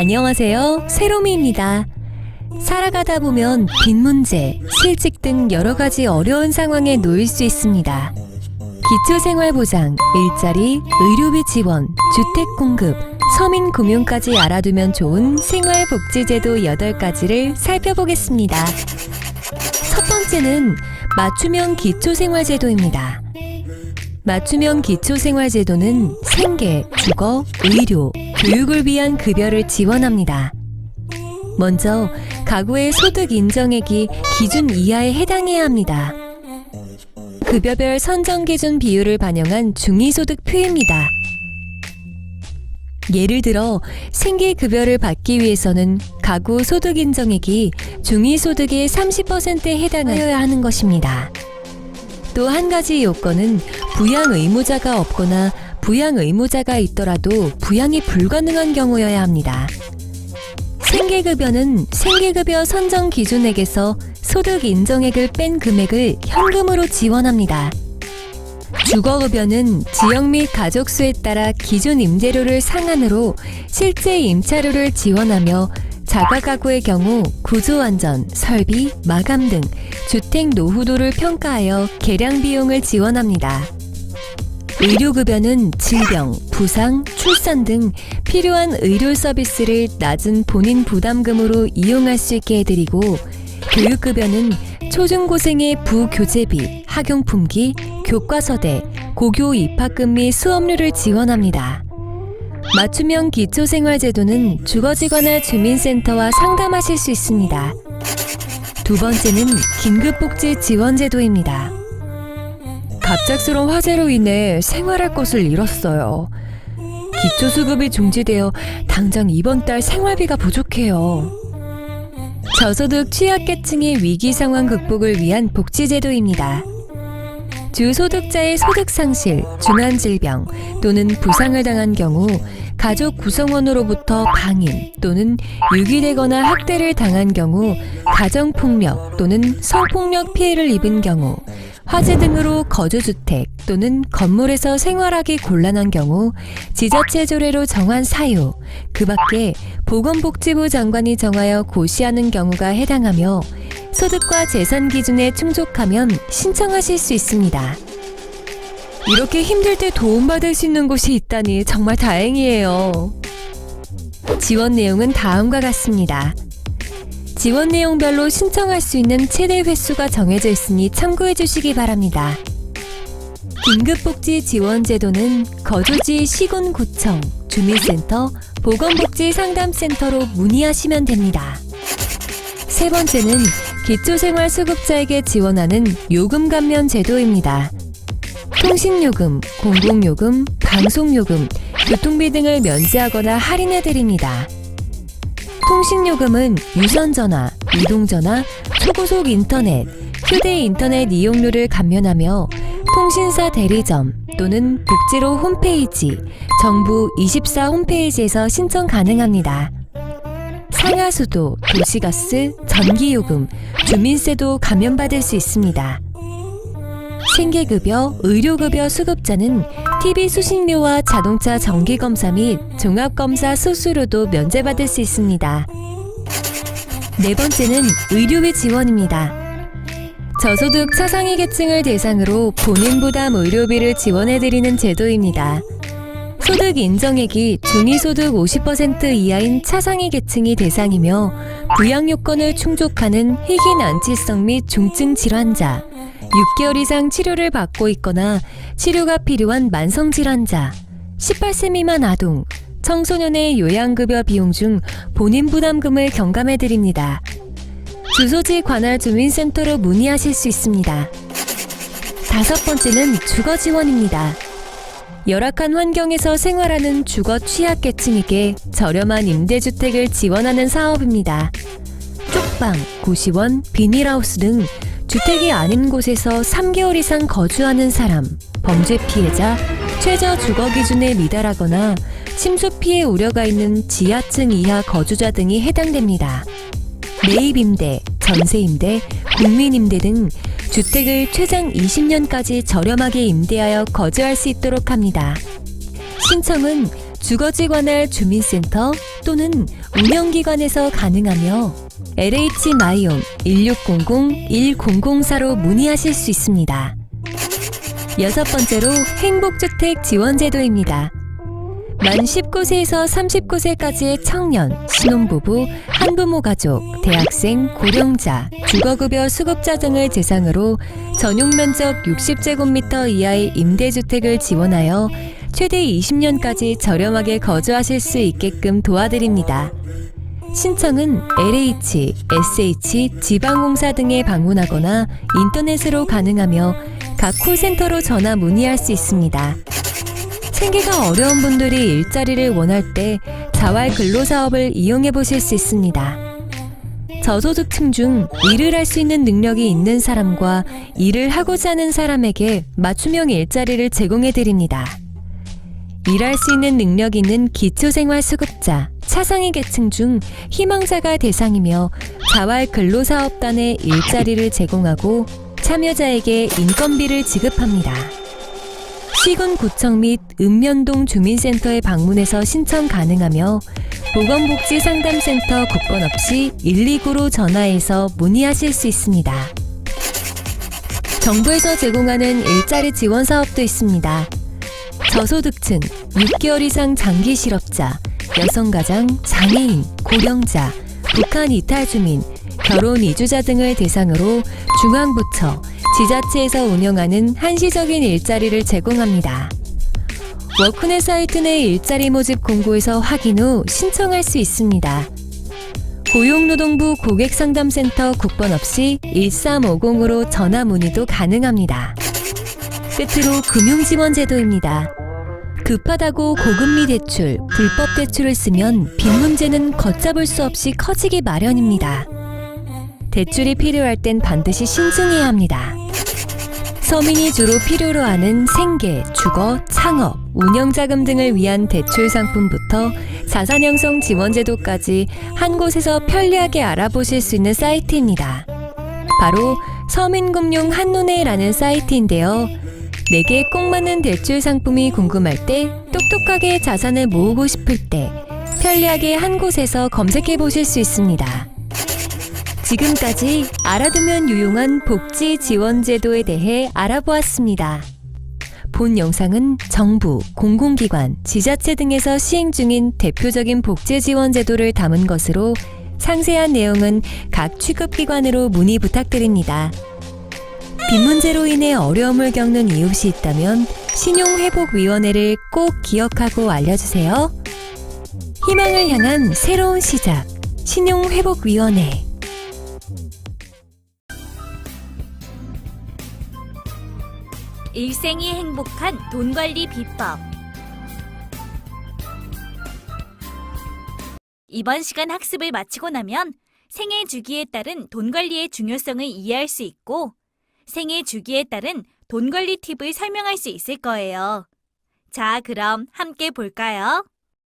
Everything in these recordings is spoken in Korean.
안녕하세요. 세로미입니다. 살아가다 보면 빚 문제, 실직 등 여러 가지 어려운 상황에 놓일 수 있습니다. 기초생활보장, 일자리, 의료비 지원, 주택 공급, 서민금융까지 알아두면 좋은 생활복지제도 8가지를 살펴보겠습니다. 첫 번째는 맞춤형 기초생활제도입니다. 맞춤형 기초생활제도는 생계, 주거, 의료, 교육을 위한 급여를 지원합니다. 먼저 가구의 소득 인정액이 기준 이하에 해당해야 합니다. 급여별 선정 기준 비율을 반영한 중위소득표입니다. 예를 들어 생계급여를 받기 위해서는 가구 소득 인정액이 중위소득의 30%에 해당하여야 하는 것입니다. 또 한 가지 요건은 부양 의무자가 없거나 부양 의무자가 있더라도 부양이 불가능한 경우여야 합니다. 생계급여는 생계급여 선정 기준액에서 소득 인정액을 뺀 금액을 현금으로 지원합니다. 주거급여는 지역 및 가족 수에 따라 기준 임대료를 상한으로 실제 임차료를 지원하며 자가가구의 경우 구조안전, 설비, 마감 등 주택 노후도를 평가하여 개량 비용을 지원합니다. 의료급여는 질병, 부상, 출산 등 필요한 의료 서비스를 낮은 본인 부담금으로 이용할 수 있게 해드리고, 교육급여는 초중고생의 부교재비, 학용품기, 교과서대, 고교 입학금 및 수업료를 지원합니다. 맞춤형 기초생활제도는 주거지관화 주민센터와 상담하실 수 있습니다. 두 번째는 긴급복지 지원제도입니다. 갑작스러운 화재로 인해 생활할 곳을 잃었어요. 기초수급이 중지되어 당장 이번 달 생활비가 부족해요. 저소득 취약계층의 위기 상황 극복을 위한 복지제도입니다. 주소득자의 소득 상실, 중한 질병 또는 부상을 당한 경우 가족 구성원으로부터 방임 또는 유기되거나 학대를 당한 경우 가정폭력 또는 성폭력 피해를 입은 경우 화재 등으로 거주주택 또는 건물에서 생활하기 곤란한 경우 지자체 조례로 정한 사유, 그 밖에 보건복지부 장관이 정하여 고시하는 경우가 해당하며 소득과 재산 기준에 충족하면 신청하실 수 있습니다. 이렇게 힘들 때 도움받을 수 있는 곳이 있다니 정말 다행이에요. 지원 내용은 다음과 같습니다. 지원 내용별로 신청할 수 있는 최대 횟수가 정해져 있으니 참고해 주시기 바랍니다. 긴급복지 지원제도는 거주지 시군구청, 주민센터, 보건복지상담센터로 문의하시면 됩니다. 세 번째는 기초생활수급자에게 지원하는 요금 감면 제도입니다. 통신요금, 공공요금, 방송요금, 교통비 등을 면제하거나 할인해드립니다. 통신요금은 유선전화, 이동전화, 초고속 인터넷, 휴대인터넷 이용료를 감면하며 통신사 대리점 또는 복지로 홈페이지, 정부 24 홈페이지에서 신청 가능합니다. 상하수도, 도시가스, 전기요금, 주민세도 감면받을 수 있습니다. 생계급여, 의료급여 수급자는 TV 수신료와 자동차 정기검사 및 종합검사 수수료도 면제받을 수 있습니다. 네 번째는 의료비 지원입니다. 저소득 차상위 계층을 대상으로 본인 부담 의료비를 지원해드리는 제도입니다. 소득 인정액이 중위소득 50% 이하인 차상위 계층이 대상이며 부양 요건을 충족하는 희귀 난치성 및 중증 질환자, 6개월 이상 치료를 받고 있거나 치료가 필요한 만성질환자, 18세 미만 아동, 청소년의 요양급여 비용 중 본인 부담금을 경감해드립니다. 주소지 관할 주민센터로 문의하실 수 있습니다. 다섯 번째는 주거지원입니다. 열악한 환경에서 생활하는 주거 취약계층에게 저렴한 임대주택을 지원하는 사업입니다. 쪽방, 고시원, 비닐하우스 등 주택이 아닌 곳에서 3개월 이상 거주하는 사람, 범죄 피해자, 최저 주거 기준에 미달하거나 침수 피해 우려가 있는 지하층 이하 거주자 등이 해당됩니다. 매입임대, 전세임대, 국민임대 등 주택을 최장 20년까지 저렴하게 임대하여 거주할 수 있도록 합니다. 신청은 주거지 관할 주민센터, 또는 운영기관에서 가능하며 LH 마이옴 1600-1004로 문의하실 수 있습니다. 여섯 번째로 행복주택 지원제도입니다. 만 19세에서 39세까지의 청년, 신혼부부, 한부모 가족, 대학생, 고령자, 주거급여 수급자 등을 대상으로 전용 면적 60제곱미터 이하의 임대주택을 지원하여 최대 20년까지 저렴하게 거주하실 수 있게끔 도와드립니다. 신청은 LH, SH, 지방공사 등에 방문하거나 인터넷으로 가능하며 각 콜센터로 전화 문의할 수 있습니다. 생계가 어려운 분들이 일자리를 원할 때 자활 근로사업을 이용해 보실 수 있습니다. 저소득층 중 일을 할 수 있는 능력이 있는 사람과 일을 하고자 하는 사람에게 맞춤형 일자리를 제공해 드립니다. 일할 수 있는 능력 있는 기초생활수급자, 차상위 계층 중 희망자가 대상이며 자활 근로사업단에 일자리를 제공하고 참여자에게 인건비를 지급합니다. 시군구청 및 읍면동 주민센터에 방문해서 신청 가능하며 보건복지상담센터 국번 없이 129로 전화해서 문의하실 수 있습니다. 정부에서 제공하는 일자리 지원 사업도 있습니다. 저소득층, 6개월 이상 장기 실업자, 여성가장, 장애인, 고령자, 북한 이탈 주민, 결혼 이주자 등을 대상으로 중앙부처, 지자체에서 운영하는 한시적인 일자리를 제공합니다. 워크넷 사이트 내 일자리 모집 공고에서 확인 후 신청할 수 있습니다. 고용노동부 고객상담센터 국번 없이 1350으로 전화 문의도 가능합니다. 끝으로 금융지원제도입니다. 급하다고 고금리 대출, 불법 대출을 쓰면 빚 문제는 걷잡을 수 없이 커지기 마련입니다. 대출이 필요할 땐 반드시 신중해야 합니다. 서민이 주로 필요로 하는 생계, 주거, 창업, 운영자금 등을 위한 대출 상품부터 자산 형성 지원제도까지 한 곳에서 편리하게 알아보실 수 있는 사이트입니다. 바로 서민금융 한눈에라는 사이트인데요. 내게 꼭 맞는 대출 상품이 궁금할 때, 똑똑하게 자산을 모으고 싶을 때 편리하게 한 곳에서 검색해 보실 수 있습니다. 지금까지 알아두면 유용한 복지 지원 제도에 대해 알아보았습니다. 본 영상은 정부, 공공기관, 지자체 등에서 시행 중인 대표적인 복지 지원 제도를 담은 것으로 상세한 내용은 각 취급기관으로 문의 부탁드립니다. 빚 문제로 인해 어려움을 겪는 이웃이 있다면 신용회복위원회를 꼭 기억하고 알려주세요. 희망을 향한 새로운 시작, 신용회복위원회. 일생이 행복한 돈관리 비법. 이번 시간 학습을 마치고 나면 생애 주기에 따른 돈관리의 중요성을 이해할 수 있고 생애 주기에 따른 돈관리 팁을 설명할 수 있을 거예요. 자, 그럼 함께 볼까요?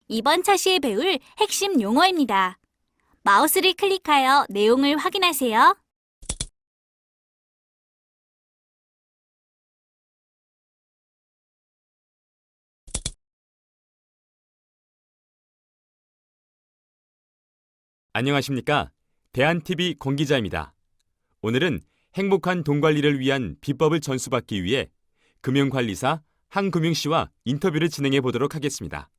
이번 차시에 배울 핵심 용어입니다. 마우스를 클릭하여 내용을 확인하세요. 안녕하십니까? 대한TV 권기자입니다. 오늘은 행복한 돈관리를 위한 비법을 전수받기 위해 금융관리사 한금융씨와 인터뷰를 진행해 보도록 하겠습니다.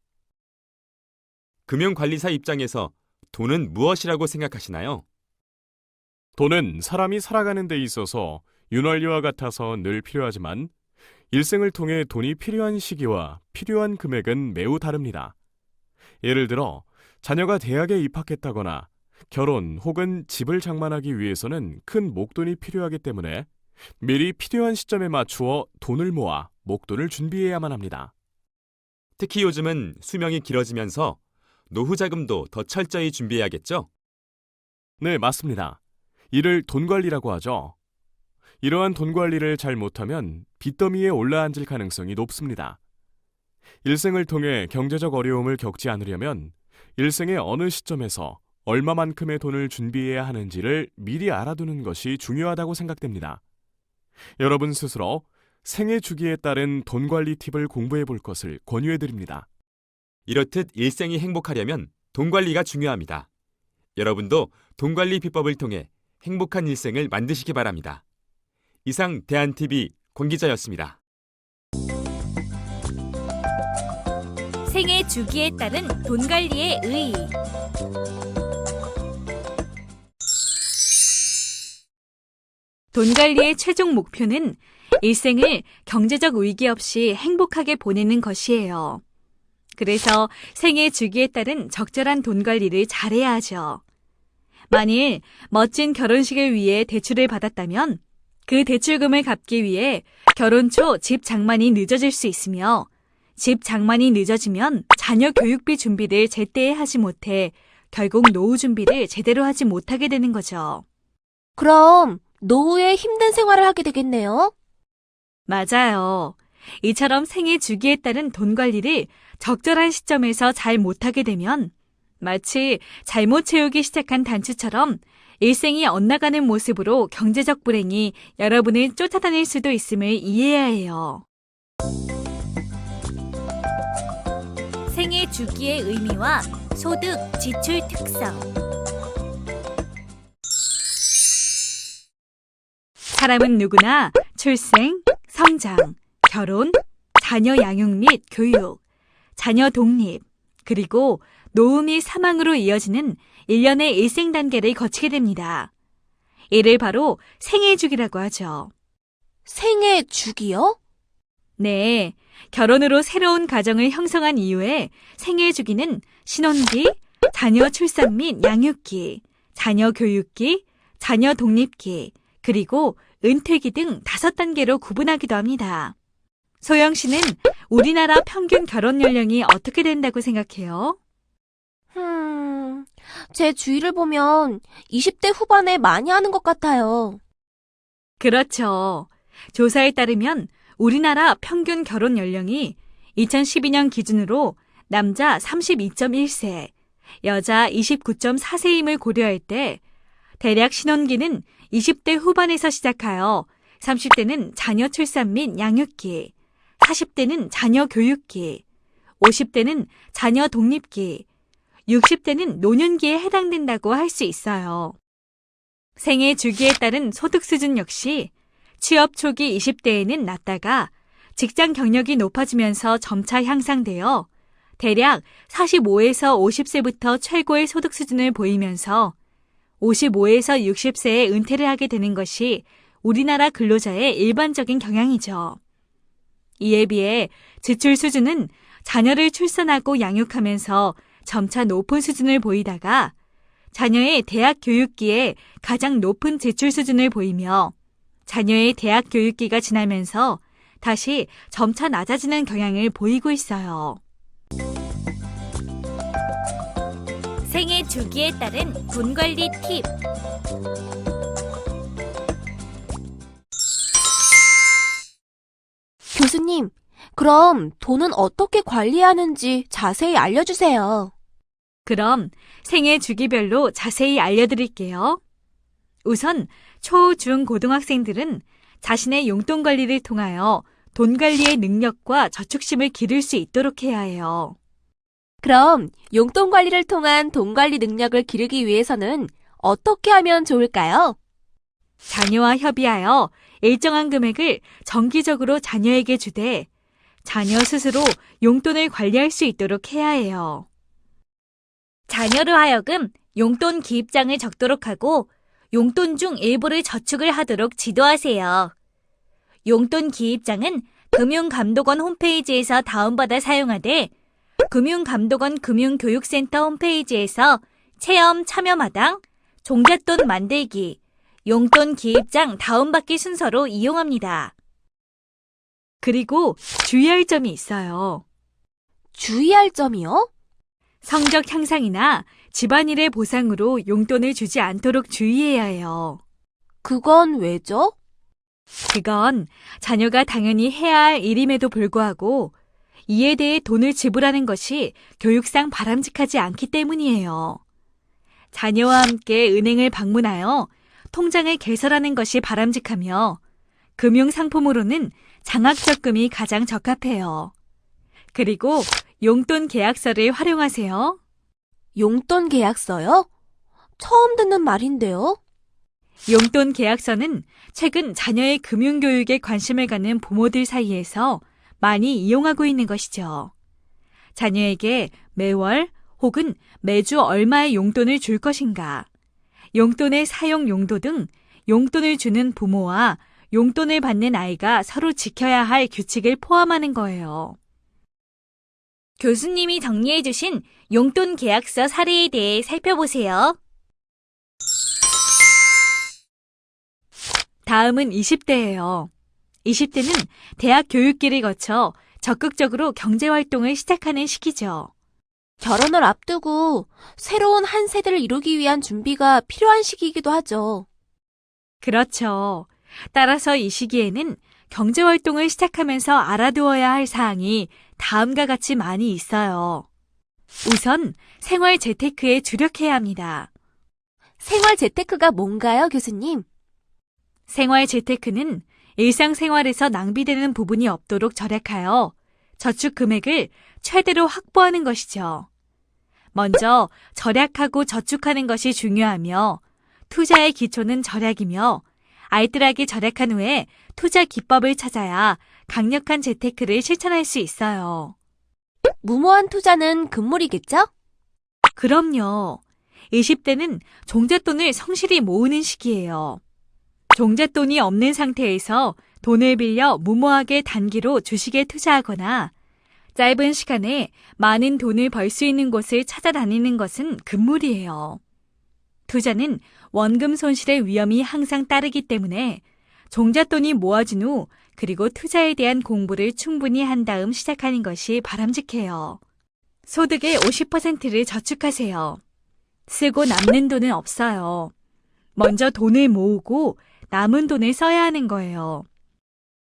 금융관리사 입장에서 돈은 무엇이라고 생각하시나요? 돈은 사람이 살아가는 데 있어서 윤활유와 같아서 늘 필요하지만 일생을 통해 돈이 필요한 시기와 필요한 금액은 매우 다릅니다. 예를 들어 자녀가 대학에 입학했다거나 결혼 혹은 집을 장만하기 위해서는 큰 목돈이 필요하기 때문에 미리 필요한 시점에 맞추어 돈을 모아 목돈을 준비해야만 합니다. 특히 요즘은 수명이 길어지면서 노후 자금도 더 철저히 준비해야겠죠? 네, 맞습니다. 이를 돈관리라고 하죠. 이러한 돈관리를 잘 못하면 빚더미에 올라앉을 가능성이 높습니다. 일생을 통해 경제적 어려움을 겪지 않으려면 일생의 어느 시점에서 얼마만큼의 돈을 준비해야 하는지를 미리 알아두는 것이 중요하다고 생각됩니다. 여러분 스스로 생애 주기에 따른 돈 관리 팁을 공부해 볼 것을 권유해 드립니다. 이렇듯 일생이 행복하려면 돈 관리가 중요합니다. 여러분도 돈 관리 비법을 통해 행복한 일생을 만드시기 바랍니다. 이상 대한TV 권 기자였습니다. 생애 주기에 따른 돈 관리의 의의. 돈 관리의 최종 목표는 일생을 경제적 위기 없이 행복하게 보내는 것이에요. 그래서 생애 주기에 따른 적절한 돈 관리를 잘해야 하죠. 만일 멋진 결혼식을 위해 대출을 받았다면 그 대출금을 갚기 위해 결혼 초 집 장만이 늦어질 수 있으며 집 장만이 늦어지면 자녀 교육비 준비를 제때 하지 못해 결국 노후 준비를 제대로 하지 못하게 되는 거죠. 그럼 노후에 힘든 생활을 하게 되겠네요. 맞아요. 이처럼 생애 주기에 따른 돈 관리를 적절한 시점에서 잘 못하게 되면 마치 잘못 채우기 시작한 단추처럼 일생이 엇나가는 모습으로 경제적 불행이 여러분을 쫓아다닐 수도 있음을 이해해야 해요. 생애 주기의 의미와 소득, 지출 특성. 사람은 누구나 출생, 성장, 결혼, 자녀 양육 및 교육, 자녀 독립, 그리고 노후 및 사망으로 이어지는 일련의 일생 단계를 거치게 됩니다. 이를 바로 생애 주기라고 하죠. 생애 주기요? 네, 결혼으로 새로운 가정을 형성한 이후에 생애 주기는 신혼기, 자녀 출산 및 양육기, 자녀 교육기, 자녀 독립기, 그리고 은퇴기 등 5단계로 구분하기도 합니다. 소영 씨는 우리나라 평균 결혼 연령이 어떻게 된다고 생각해요? 제 주위를 보면 20대 후반에 많이 하는 것 같아요. 그렇죠. 조사에 따르면 우리나라 평균 결혼 연령이 2012년 기준으로 남자 32.1세, 여자 29.4세임을 고려할 때 대략 신혼기는 20대 후반에서 시작하여 30대는 자녀 출산 및 양육기, 40대는 자녀 교육기, 50대는 자녀 독립기, 60대는 노년기에 해당된다고 할 수 있어요. 생애 주기에 따른 소득 수준 역시 취업 초기 20대에는 낮다가 직장 경력이 높아지면서 점차 향상되어 대략 45에서 50세부터 최고의 소득 수준을 보이면서 55에서 60세에 은퇴를 하게 되는 것이 우리나라 근로자의 일반적인 경향이죠. 이에 비해 지출 수준은 자녀를 출산하고 양육하면서 점차 높은 수준을 보이다가 자녀의 대학 교육기에 가장 높은 지출 수준을 보이며 자녀의 대학 교육기가 지나면서 다시 점차 낮아지는 경향을 보이고 있어요. 생애 주기에 따른 돈 관리 팁. 교수님, 그럼 돈은 어떻게 관리해야 하는지 자세히 알려주세요. 그럼 생애 주기별로 자세히 알려드릴게요. 우선 초, 중, 고등학생들은 자신의 용돈 관리를 통하여 돈 관리의 능력과 저축심을 기를 수 있도록 해야 해요. 그럼 용돈 관리를 통한 돈 관리 능력을 기르기 위해서는 어떻게 하면 좋을까요? 자녀와 협의하여 일정한 금액을 정기적으로 자녀에게 주되 자녀 스스로 용돈을 관리할 수 있도록 해야 해요. 자녀로 하여금 용돈 기입장을 적도록 하고 용돈 중 일부를 저축을 하도록 지도하세요. 용돈 기입장은 금융감독원 홈페이지에서 다운받아 사용하되 금융감독원 금융교육센터 홈페이지에서 체험 참여마당, 종잣돈 만들기, 용돈 기입장 다운받기 순서로 이용합니다. 그리고 주의할 점이 있어요. 주의할 점이요? 성적 향상이나 집안일의 보상으로 용돈을 주지 않도록 주의해야 해요. 그건 왜죠? 그건 자녀가 당연히 해야 할 일임에도 불구하고 이에 대해 돈을 지불하는 것이 교육상 바람직하지 않기 때문이에요. 자녀와 함께 은행을 방문하여 통장을 개설하는 것이 바람직하며 금융상품으로는 장학적금이 가장 적합해요. 그리고 용돈 계약서를 활용하세요. 용돈 계약서요? 처음 듣는 말인데요. 용돈 계약서는 최근 자녀의 금융교육에 관심을 갖는 부모들 사이에서 많이 이용하고 있는 것이죠. 자녀에게 매월 혹은 매주 얼마의 용돈을 줄 것인가, 용돈의 사용 용도 등 용돈을 주는 부모와 용돈을 받는 아이가 서로 지켜야 할 규칙을 포함하는 거예요. 교수님이 정리해 주신 용돈 계약서 사례에 대해 살펴보세요. 다음은 20대예요. 20대는 대학 교육기를 거쳐 적극적으로 경제활동을 시작하는 시기죠. 결혼을 앞두고 새로운 한 세대를 이루기 위한 준비가 필요한 시기이기도 하죠. 그렇죠. 따라서 이 시기에는 경제활동을 시작하면서 알아두어야 할 사항이 다음과 같이 많이 있어요. 우선 생활 재테크에 주력해야 합니다. 생활 재테크가 뭔가요, 교수님? 생활 재테크는 일상생활에서 낭비되는 부분이 없도록 절약하여 저축 금액을 최대로 확보하는 것이죠. 먼저 절약하고 저축하는 것이 중요하며 투자의 기초는 절약이며 알뜰하게 절약한 후에 투자 기법을 찾아야 강력한 재테크를 실천할 수 있어요. 무모한 투자는 금물이겠죠? 그럼요. 20대는 종잣돈을 성실히 모으는 시기예요. 종잣돈이 없는 상태에서 돈을 빌려 무모하게 단기로 주식에 투자하거나 짧은 시간에 많은 돈을 벌 수 있는 곳을 찾아다니는 것은 금물이에요. 투자는 원금 손실의 위험이 항상 따르기 때문에 종잣돈이 모아진 후 그리고 투자에 대한 공부를 충분히 한 다음 시작하는 것이 바람직해요. 소득의 50%를 저축하세요. 쓰고 남는 돈은 없어요. 먼저 돈을 모으고 남은 돈을 써야 하는 거예요.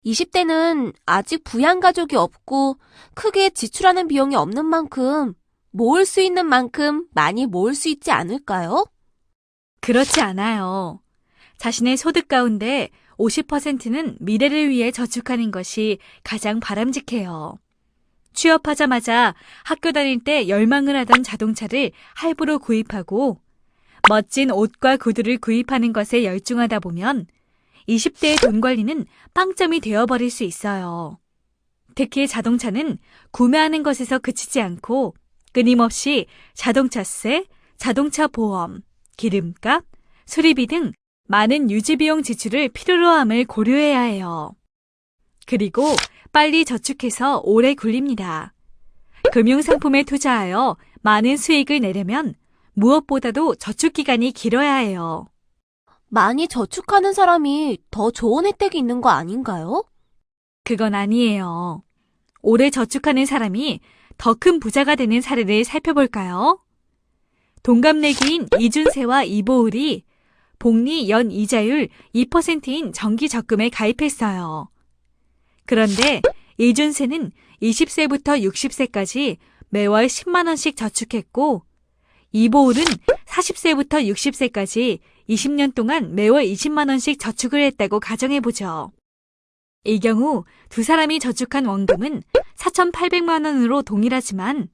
20대는 아직 부양가족이 없고 크게 지출하는 비용이 없는 만큼 모을 수 있는 만큼 많이 모을 수 있지 않을까요? 그렇지 않아요. 자신의 소득 가운데 50%는 미래를 위해 저축하는 것이 가장 바람직해요. 취업하자마자 학교 다닐 때 열망을 하던 자동차를 할부로 구입하고 멋진 옷과 구두를 구입하는 것에 열중하다 보면 20대의 돈 관리는 빵점이 되어버릴 수 있어요. 특히 자동차는 구매하는 것에서 그치지 않고 끊임없이 자동차세, 자동차 보험, 기름값, 수리비 등 많은 유지비용 지출을 필요로 함을 고려해야 해요. 그리고 빨리 저축해서 오래 굴립니다. 금융상품에 투자하여 많은 수익을 내려면 무엇보다도 저축기간이 길어야 해요. 많이 저축하는 사람이 더 좋은 혜택이 있는 거 아닌가요? 그건 아니에요. 오래 저축하는 사람이 더 큰 부자가 되는 사례를 살펴볼까요? 동갑내기인 이준세와 이보울이 복리 연 이자율 2%인 정기 적금에 가입했어요. 그런데 이준세는 20세부터 60세까지 매월 10만 원씩 저축했고 이보울은 40세부터 60세까지 20년 동안 매월 20만 원씩 저축을 했다고 가정해보죠. 이 경우 두 사람이 저축한 원금은 4,800만 원으로 동일하지만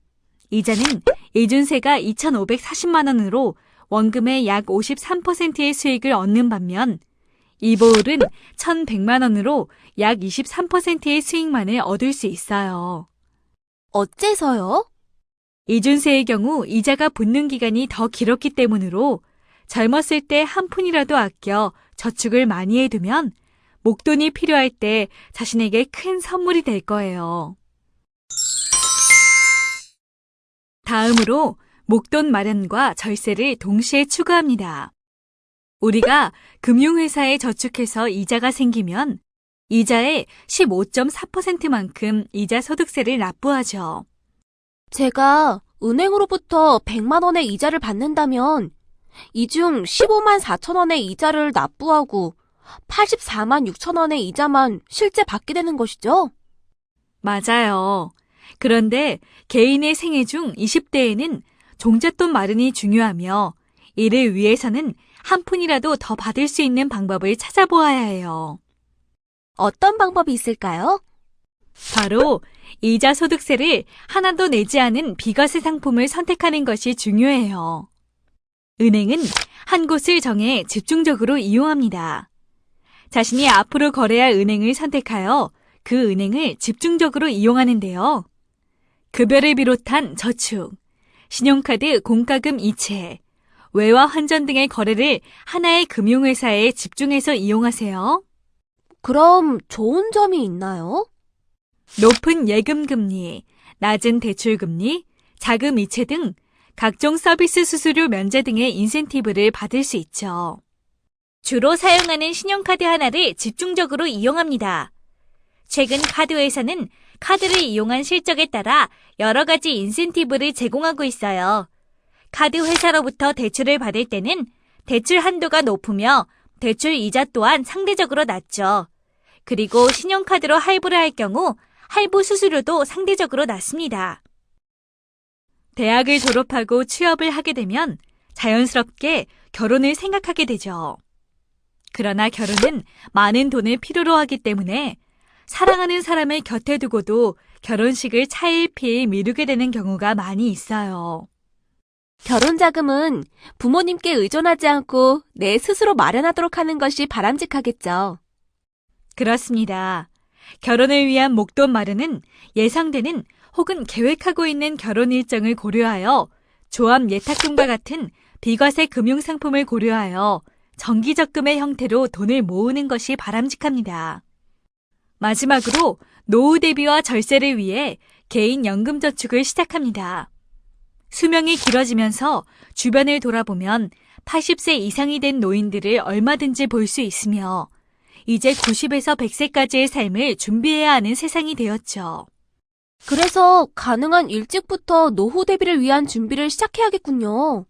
이자는 이준세가 2,540만 원으로 원금의 약 53%의 수익을 얻는 반면 이보울은 1,100만 원으로 약 23%의 수익만을 얻을 수 있어요. 어째서요? 이준세의 경우 이자가 붙는 기간이 더 길었기 때문으로 젊었을 때 한 푼이라도 아껴 저축을 많이 해두면 목돈이 필요할 때 자신에게 큰 선물이 될 거예요. 다음으로 목돈 마련과 절세를 동시에 추구합니다. 우리가 금융회사에 저축해서 이자가 생기면 이자의 15.4%만큼 이자 소득세를 납부하죠. 제가 은행으로부터 100만 원의 이자를 받는다면 이 중 15만 4천 원의 이자를 납부하고 84만 6천 원의 이자만 실제 받게 되는 것이죠? 맞아요. 그런데 개인의 생애 중 20대에는 종잣돈 마련이 중요하며 이를 위해서는 한 푼이라도 더 받을 수 있는 방법을 찾아보아야 해요. 어떤 방법이 있을까요? 바로 이자 소득세를 하나도 내지 않은 비과세 상품을 선택하는 것이 중요해요. 은행은 한 곳을 정해 집중적으로 이용합니다. 자신이 앞으로 거래할 은행을 선택하여 그 은행을 집중적으로 이용하는데요. 급여를 비롯한 저축, 신용카드 공과금 이체, 외화 환전 등의 거래를 하나의 금융회사에 집중해서 이용하세요. 그럼 좋은 점이 있나요? 높은 예금금리, 낮은 대출금리, 자금 이체 등 각종 서비스 수수료 면제 등의 인센티브를 받을 수 있죠. 주로 사용하는 신용카드 하나를 집중적으로 이용합니다. 최근 카드 회사는 카드를 이용한 실적에 따라 여러 가지 인센티브를 제공하고 있어요. 카드 회사로부터 대출을 받을 때는 대출 한도가 높으며 대출 이자 또한 상대적으로 낮죠. 그리고 신용카드로 할부를 할 경우 할부 수수료도 상대적으로 낮습니다. 대학을 졸업하고 취업을 하게 되면 자연스럽게 결혼을 생각하게 되죠. 그러나 결혼은 많은 돈을 필요로 하기 때문에 사랑하는 사람을 곁에 두고도 결혼식을 차일피일 미루게 되는 경우가 많이 있어요. 결혼 자금은 부모님께 의존하지 않고 내 스스로 마련하도록 하는 것이 바람직하겠죠. 그렇습니다. 결혼을 위한 목돈 마련은 예상되는 혹은 계획하고 있는 결혼 일정을 고려하여 조합 예탁금과 같은 비과세 금융상품을 고려하여 정기적금의 형태로 돈을 모으는 것이 바람직합니다. 마지막으로 노후 대비와 절세를 위해 개인 연금 저축을 시작합니다. 수명이 길어지면서 주변을 돌아보면 80세 이상이 된 노인들을 얼마든지 볼 수 있으며 이제 90에서 100세까지의 삶을 준비해야 하는 세상이 되었죠. 그래서 가능한 일찍부터 노후 대비를 위한 준비를 시작해야겠군요.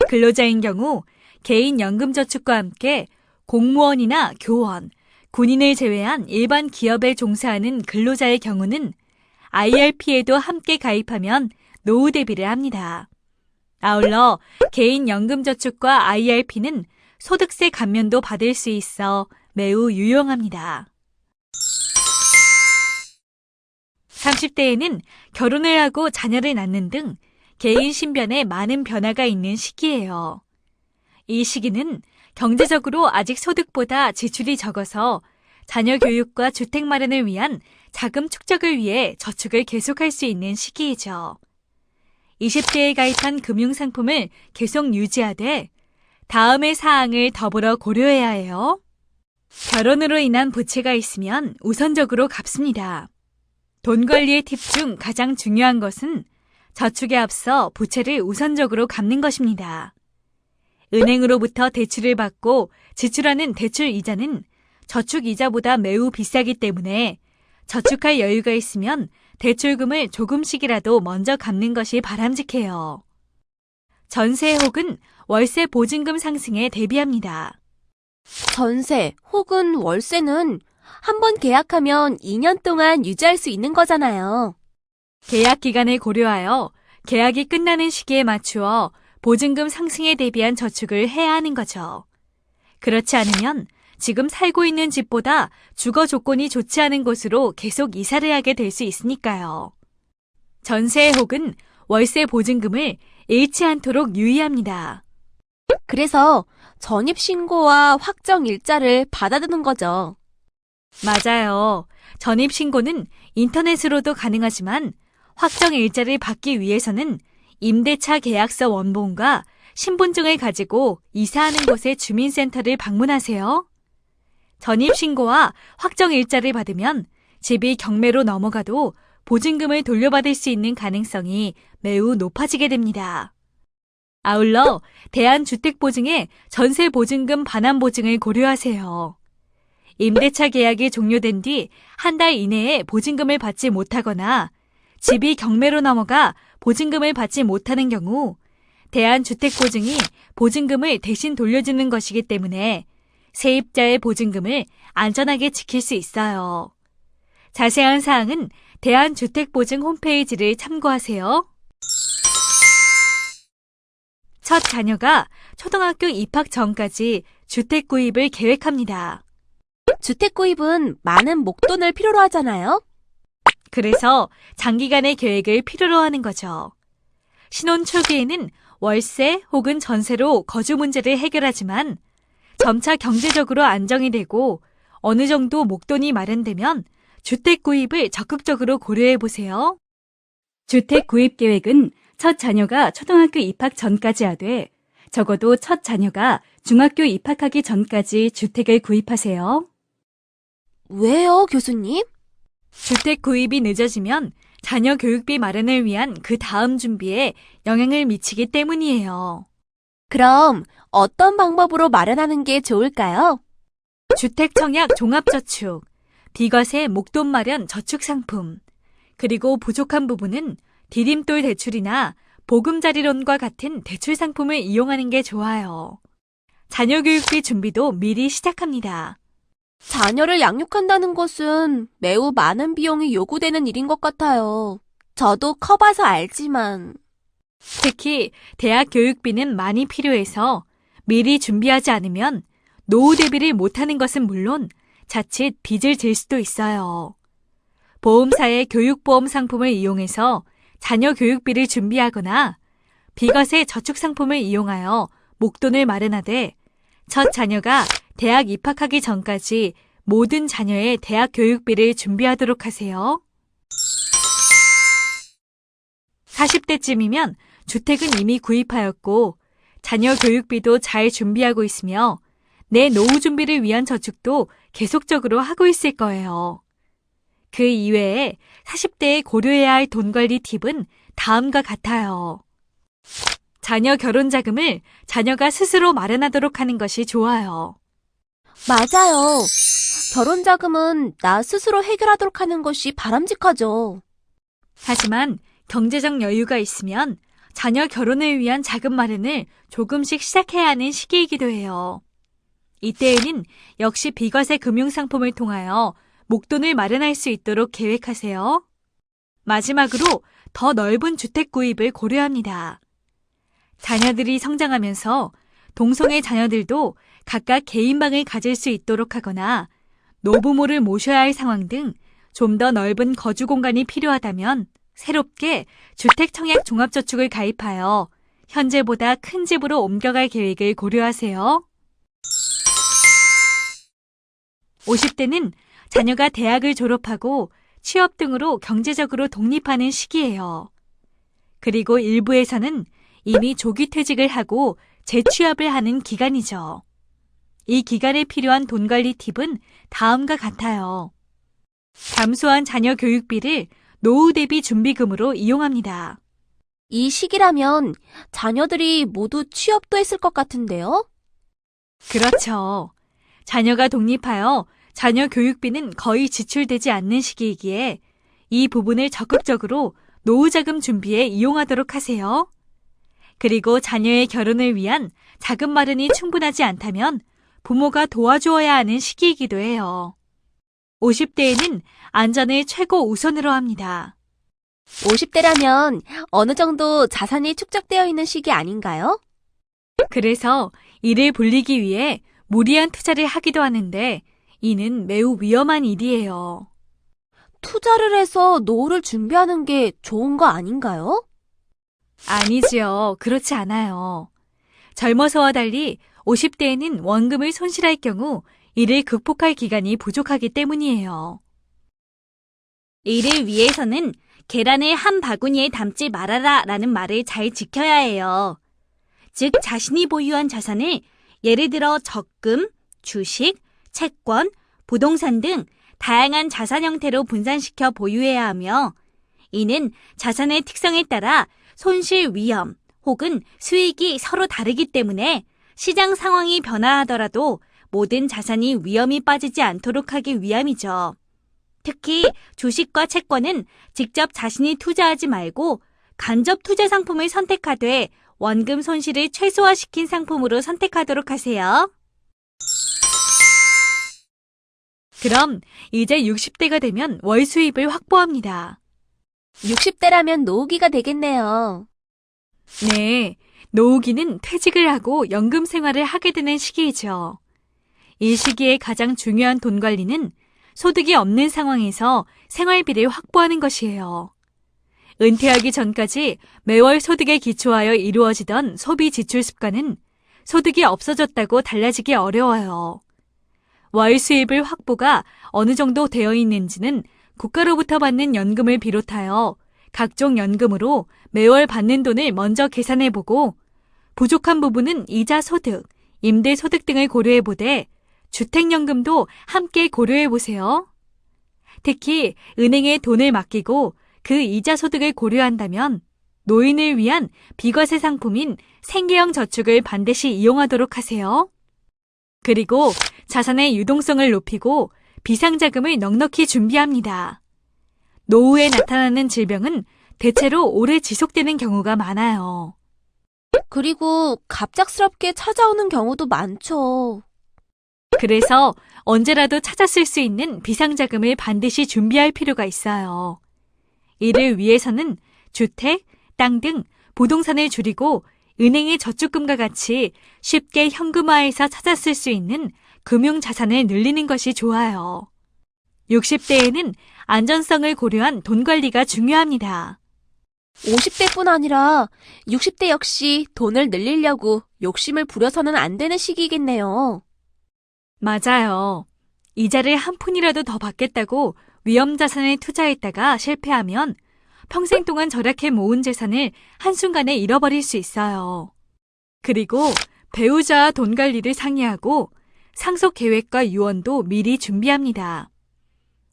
근로자인 경우 개인 연금 저축과 함께 공무원이나 교원, 군인을 제외한 일반 기업에 종사하는 근로자의 경우는 IRP에도 함께 가입하면 노후 대비를 합니다. 아울러 개인 연금 저축과 IRP는 소득세 감면도 받을 수 있어 매우 유용합니다. 30대에는 결혼을 하고 자녀를 낳는 등 개인 신변에 많은 변화가 있는 시기예요. 이 시기는 경제적으로 아직 소득보다 지출이 적어서 자녀 교육과 주택 마련을 위한 자금 축적을 위해 저축을 계속할 수 있는 시기이죠. 20대에 가입한 금융상품을 계속 유지하되 다음의 사항을 더불어 고려해야 해요. 결혼으로 인한 부채가 있으면 우선적으로 갚습니다. 돈 관리의 팁 중 가장 중요한 것은 저축에 앞서 부채를 우선적으로 갚는 것입니다. 은행으로부터 대출을 받고 지출하는 대출 이자는 저축 이자보다 매우 비싸기 때문에 저축할 여유가 있으면 대출금을 조금씩이라도 먼저 갚는 것이 바람직해요. 전세 혹은 월세 보증금 상승에 대비합니다. 전세 혹은 월세는 한 번 계약하면 2년 동안 유지할 수 있는 거잖아요. 계약 기간을 고려하여 계약이 끝나는 시기에 맞추어 보증금 상승에 대비한 저축을 해야 하는 거죠. 그렇지 않으면 지금 살고 있는 집보다 주거 조건이 좋지 않은 곳으로 계속 이사를 하게 될 수 있으니까요. 전세 혹은 월세 보증금을 잃지 않도록 유의합니다. 그래서 전입신고와 확정일자를 받아두는 거죠. 맞아요. 전입신고는 인터넷으로도 가능하지만 확정일자를 받기 위해서는 임대차 계약서 원본과 신분증을 가지고 이사하는 곳의 주민센터를 방문하세요. 전입신고와 확정일자를 받으면 집이 경매로 넘어가도 보증금을 돌려받을 수 있는 가능성이 매우 높아지게 됩니다. 아울러 대한주택보증의 전세보증금 반환보증을 고려하세요. 임대차 계약이 종료된 뒤 한 달 이내에 보증금을 받지 못하거나 집이 경매로 넘어가 보증금을 받지 못하는 경우 대한주택보증이 보증금을 대신 돌려주는 것이기 때문에 세입자의 보증금을 안전하게 지킬 수 있어요. 자세한 사항은 대한주택보증 홈페이지를 참고하세요. 첫 자녀가 초등학교 입학 전까지 주택 구입을 계획합니다. 주택 구입은 많은 목돈을 필요로 하잖아요. 그래서 장기간의 계획을 필요로 하는 거죠. 신혼 초기에는 월세 혹은 전세로 거주 문제를 해결하지만 점차 경제적으로 안정이 되고 어느 정도 목돈이 마련되면 주택 구입을 적극적으로 고려해 보세요. 주택 구입 계획은 첫 자녀가 초등학교 입학 전까지 하되 적어도 첫 자녀가 중학교 입학하기 전까지 주택을 구입하세요. 왜요, 교수님? 주택 구입이 늦어지면 자녀 교육비 마련을 위한 그 다음 준비에 영향을 미치기 때문이에요. 그럼 어떤 방법으로 마련하는 게 좋을까요? 주택 청약 종합저축, 비과세 목돈 마련 저축 상품, 그리고 부족한 부분은 디딤돌 대출이나 보금자리론과 같은 대출 상품을 이용하는 게 좋아요. 자녀 교육비 준비도 미리 시작합니다. 자녀를 양육한다는 것은 매우 많은 비용이 요구되는 일인 것 같아요. 저도 커봐서 알지만. 특히 대학 교육비는 많이 필요해서 미리 준비하지 않으면 노후 대비를 못하는 것은 물론 자칫 빚을 질 수도 있어요. 보험사의 교육보험 상품을 이용해서 자녀 교육비를 준비하거나 비과세 저축 상품을 이용하여 목돈을 마련하되 첫 자녀가 대학 입학하기 전까지 모든 자녀의 대학 교육비를 준비하도록 하세요. 40대쯤이면 주택은 이미 구입하였고 자녀 교육비도 잘 준비하고 있으며 내 노후 준비를 위한 저축도 계속적으로 하고 있을 거예요. 그 이외에 40대에 고려해야 할 돈 관리 팁은 다음과 같아요. 자녀 결혼 자금을 자녀가 스스로 마련하도록 하는 것이 좋아요. 맞아요. 결혼 자금은 나 스스로 해결하도록 하는 것이 바람직하죠. 하지만 경제적 여유가 있으면 자녀 결혼을 위한 자금 마련을 조금씩 시작해야 하는 시기이기도 해요. 이때에는 역시 비과세 금융상품을 통하여 목돈을 마련할 수 있도록 계획하세요. 마지막으로 더 넓은 주택 구입을 고려합니다. 자녀들이 성장하면서 동성애 자녀들도 각각 개인 방을 가질 수 있도록 하거나 노부모를 모셔야 할 상황 등 좀 더 넓은 거주 공간이 필요하다면 새롭게 주택 청약 종합저축을 가입하여 현재보다 큰 집으로 옮겨갈 계획을 고려하세요. 50대는 자녀가 대학을 졸업하고 취업 등으로 경제적으로 독립하는 시기예요. 그리고 일부에서는 이미 조기 퇴직을 하고 재취업을 하는 기간이죠. 이 기간에 필요한 돈 관리 팁은 다음과 같아요. 감소한 자녀 교육비를 노후 대비 준비금으로 이용합니다. 이 시기라면 자녀들이 모두 취업도 했을 것 같은데요? 그렇죠. 자녀가 독립하여 자녀 교육비는 거의 지출되지 않는 시기이기에 이 부분을 적극적으로 노후자금 준비에 이용하도록 하세요. 그리고 자녀의 결혼을 위한 자금 마련이 충분하지 않다면 부모가 도와주어야 하는 시기이기도 해요. 50대에는 안전을 최고 우선으로 합니다. 50대라면 어느 정도 자산이 축적되어 있는 시기 아닌가요? 그래서 이를 불리기 위해 무리한 투자를 하기도 하는데 이는 매우 위험한 일이에요. 투자를 해서 노후를 준비하는 게 좋은 거 아닌가요? 아니지요. 그렇지 않아요. 젊어서와 달리 50대에는 원금을 손실할 경우 이를 극복할 기간이 부족하기 때문이에요. 이를 위해서는 계란을 한 바구니에 담지 말아라 라는 말을 잘 지켜야 해요. 즉 자신이 보유한 자산을 예를 들어 적금, 주식, 채권, 부동산 등 다양한 자산 형태로 분산시켜 보유해야 하며 이는 자산의 특성에 따라 손실 위험 혹은 수익이 서로 다르기 때문에 시장 상황이 변화하더라도 모든 자산이 위험이 빠지지 않도록 하기 위함이죠. 특히 주식과 채권은 직접 자신이 투자하지 말고 간접 투자 상품을 선택하되 원금 손실을 최소화시킨 상품으로 선택하도록 하세요. 그럼 이제 60대가 되면 월 수입을 확보합니다. 60대라면 노후기가 되겠네요. 네, 노후기는 퇴직을 하고 연금 생활을 하게 되는 시기이죠. 이 시기에 가장 중요한 돈 관리는 소득이 없는 상황에서 생활비를 확보하는 것이에요. 은퇴하기 전까지 매월 소득에 기초하여 이루어지던 소비 지출 습관은 소득이 없어졌다고 달라지기 어려워요. 월 수입을 확보가 어느 정도 되어 있는지는 국가로부터 받는 연금을 비롯하여 각종 연금으로 매월 받는 돈을 먼저 계산해보고 부족한 부분은 이자 소득, 임대 소득 등을 고려해보되 주택연금도 함께 고려해보세요. 특히 은행에 돈을 맡기고 그 이자 소득을 고려한다면 노인을 위한 비과세 상품인 생계형 저축을 반드시 이용하도록 하세요. 그리고 자산의 유동성을 높이고 비상자금을 넉넉히 준비합니다. 노후에 나타나는 질병은 대체로 오래 지속되는 경우가 많아요. 그리고 갑작스럽게 찾아오는 경우도 많죠. 그래서 언제라도 찾아 쓸 수 있는 비상자금을 반드시 준비할 필요가 있어요. 이를 위해서는 주택, 땅 등 부동산을 줄이고 은행의 저축금과 같이 쉽게 현금화해서 찾아 쓸 수 있는 금융자산을 늘리는 것이 좋아요. 60대에는 안전성을 고려한 돈 관리가 중요합니다. 50대뿐 아니라 60대 역시 돈을 늘리려고 욕심을 부려서는 안 되는 시기겠네요. 맞아요. 이자를 한 푼이라도 더 받겠다고 위험자산에 투자했다가 실패하면 평생 동안 절약해 모은 재산을 한순간에 잃어버릴 수 있어요. 그리고 배우자와 돈 관리를 상의하고 상속 계획과 유언도 미리 준비합니다.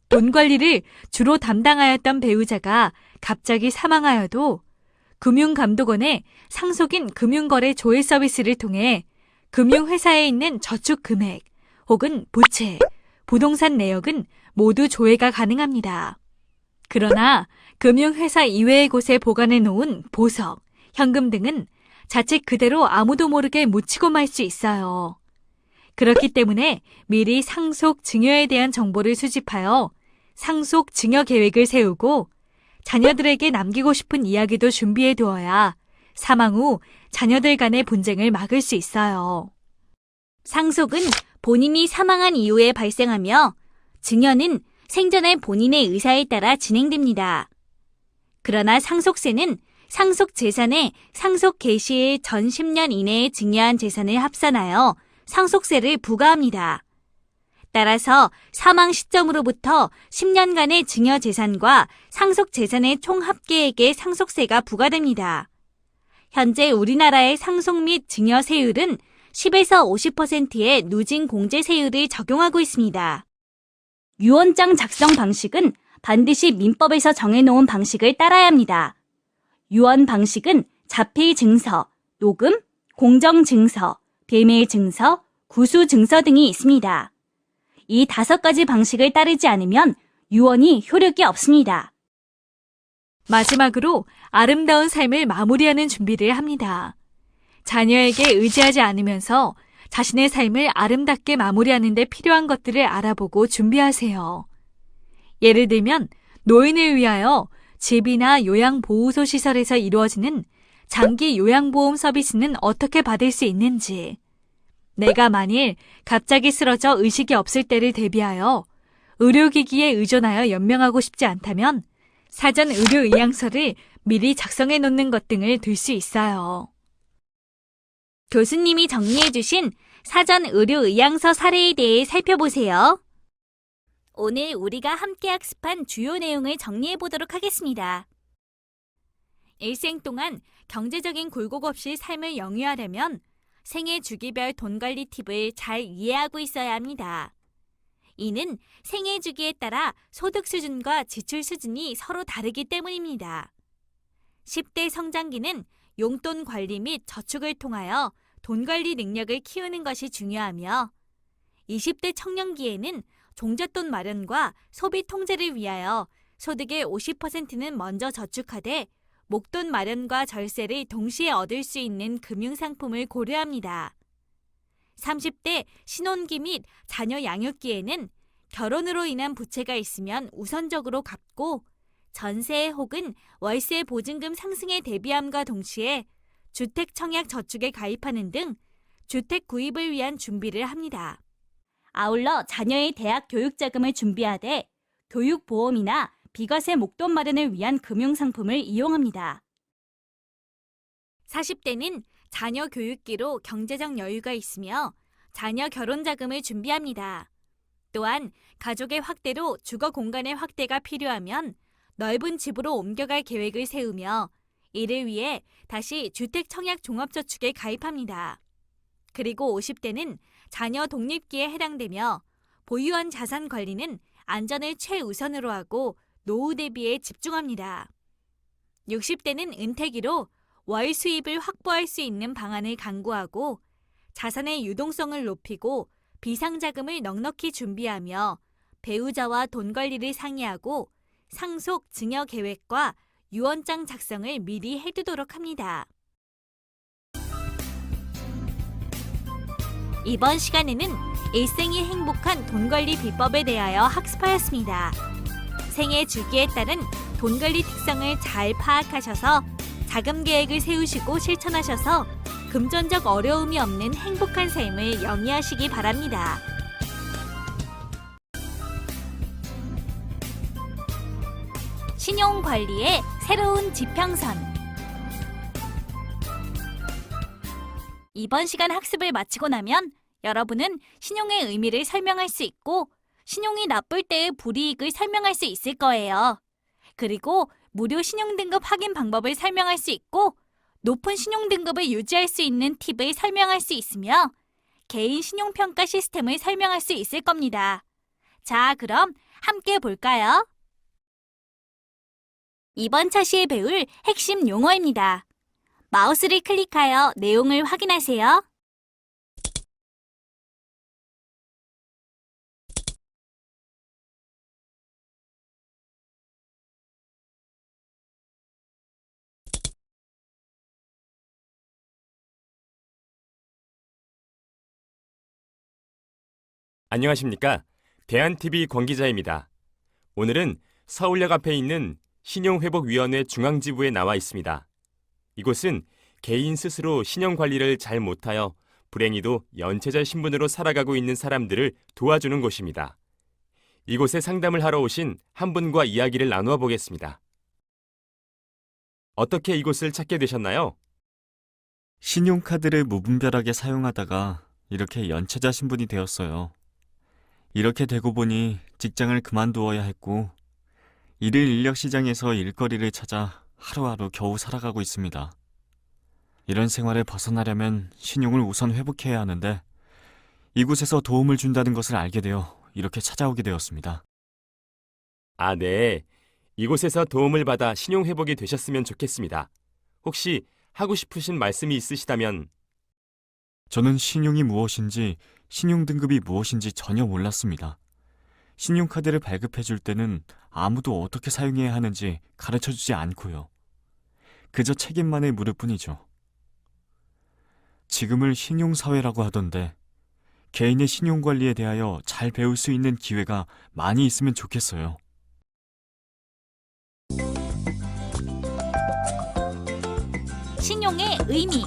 돈 관리를 주로 담당하였던 배우자가 갑자기 사망하여도 금융감독원의 상속인 금융거래 조회 서비스를 통해 금융회사에 있는 저축 금액 혹은 부채, 부동산 내역은 모두 조회가 가능합니다. 그러나 금융회사 이외의 곳에 보관해 놓은 보석, 현금 등은 자칫 그대로 아무도 모르게 묻히고 말 수 있어요. 그렇기 때문에 미리 상속 증여에 대한 정보를 수집하여 상속 증여 계획을 세우고 자녀들에게 남기고 싶은 이야기도 준비해 두어야 사망 후 자녀들 간의 분쟁을 막을 수 있어요. 상속은 본인이 사망한 이후에 발생하며 증여는 생전의 본인의 의사에 따라 진행됩니다. 그러나 상속세는 상속 재산의 상속 개시의 전 10년 이내에 증여한 재산을 합산하여 상속세를 부과합니다. 따라서 사망 시점으로부터 10년간의 증여 재산과 상속 재산의 총 합계액에 상속세가 부과됩니다. 현재 우리나라의 상속 및 증여 세율은 10에서 50%의 누진 공제 세율을 적용하고 있습니다. 유언장 작성 방식은 반드시 민법에서 정해놓은 방식을 따라야 합니다. 유언 방식은 자필 증서, 녹음, 공정 증서, 비밀 증서, 구수 증서 등이 있습니다. 이 5가지 방식을 따르지 않으면 유언이 효력이 없습니다. 마지막으로 아름다운 삶을 마무리하는 준비를 합니다. 자녀에게 의지하지 않으면서 자신의 삶을 아름답게 마무리하는 데 필요한 것들을 알아보고 준비하세요. 예를 들면 노인을 위하여 집이나 요양보호소 시설에서 이루어지는 장기 요양보험 서비스는 어떻게 받을 수 있는지, 내가 만일 갑자기 쓰러져 의식이 없을 때를 대비하여 의료기기에 의존하여 연명하고 싶지 않다면 사전 의료의향서를 미리 작성해 놓는 것 등을 들 수 있어요. 교수님이 정리해 주신 사전 의료의향서 사례에 대해 살펴보세요. 오늘 우리가 함께 학습한 주요 내용을 정리해 보도록 하겠습니다. 일생 동안 경제적인 굴곡 없이 삶을 영위하려면 생애 주기별 돈 관리 팁을 잘 이해하고 있어야 합니다. 이는 생애 주기에 따라 소득 수준과 지출 수준이 서로 다르기 때문입니다. 10대 성장기는 용돈 관리 및 저축을 통하여 돈 관리 능력을 키우는 것이 중요하며 20대 청년기에는 종잣돈 마련과 소비 통제를 위하여 소득의 50%는 먼저 저축하되 목돈 마련과 절세를 동시에 얻을 수 있는 금융상품을 고려합니다. 30대 신혼기 및 자녀 양육기에는 결혼으로 인한 부채가 있으면 우선적으로 갚고 전세 혹은 월세 보증금 상승에 대비함과 동시에 주택 청약 저축에 가입하는 등 주택 구입을 위한 준비를 합니다. 아울러 자녀의 대학 교육 자금을 준비하되 교육보험이나 비과세 목돈 마련을 위한 금융상품을 이용합니다. 40대는 자녀 교육기로 경제적 여유가 있으며 자녀 결혼 자금을 준비합니다. 또한 가족의 확대로 주거 공간의 확대가 필요하면 넓은 집으로 옮겨갈 계획을 세우며 이를 위해 다시 주택 청약 종합저축에 가입합니다. 그리고 50대는 자녀 독립기에 해당되며 보유한 자산 관리는 안전을 최우선으로 하고 노후 대비에 집중합니다. 60대는 은퇴기로 월 수입을 확보할 수 있는 방안을 강구하고 자산의 유동성을 높이고 비상자금을 넉넉히 준비하며 배우자와 돈 관리를 상의하고 상속 증여 계획과 유언장 작성을 미리 해두도록 합니다. 이번 시간에는 일생이 행복한 돈 관리 비법에 대하여 학습하였습니다. 생애 주기에 따른 돈 관리 특성을 잘 파악하셔서 자금 계획을 세우시고 실천하셔서 금전적 어려움이 없는 행복한 삶을 영위하시기 바랍니다. 신용관리의 새로운 지평선. 이번 시간 학습을 마치고 나면 여러분은 신용의 의미를 설명할 수 있고 신용이 나쁠 때의 불이익을 설명할 수 있을 거예요. 그리고 무료 신용등급 확인 방법을 설명할 수 있고 높은 신용등급을 유지할 수 있는 팁을 설명할 수 있으며 개인 신용평가 시스템을 설명할 수 있을 겁니다. 자, 그럼 함께 볼까요? 이번 차시에 배울 핵심 용어입니다. 마우스를 클릭하여 내용을 확인하세요. 안녕하십니까? 대한TV 권기자입니다. 오늘은 서울역 앞에 있는 신용회복위원회 중앙지부에 나와 있습니다. 이곳은 개인 스스로 신용관리를 잘 못하여 불행히도 연체자 신분으로 살아가고 있는 사람들을 도와주는 곳입니다. 이곳에 상담을 하러 오신 한 분과 이야기를 나누어 보겠습니다. 어떻게 이곳을 찾게 되셨나요? 신용카드를 무분별하게 사용하다가 이렇게 연체자 신분이 되었어요. 이렇게 되고 보니 직장을 그만두어야 했고 일일 인력 시장에서 일거리를 찾아 하루하루 겨우 살아가고 있습니다. 이런 생활에 벗어나려면 신용을 우선 회복해야 하는데 이곳에서 도움을 준다는 것을 알게 되어 이렇게 찾아오게 되었습니다. 아, 네. 이곳에서 도움을 받아 신용회복이 되셨으면 좋겠습니다. 혹시 하고 싶으신 말씀이 있으시다면? 저는 신용이 무엇인지 신용등급이 무엇인지 전혀 몰랐습니다. 신용카드를 발급해 줄 때는 아무도 어떻게 사용해야 하는지 가르쳐주지 않고요. 그저 책임만을 물을 뿐이죠. 지금을 신용사회라고 하던데 개인의 신용관리에 대하여 잘 배울 수 있는 기회가 많이 있으면 좋겠어요. 신용의 의미.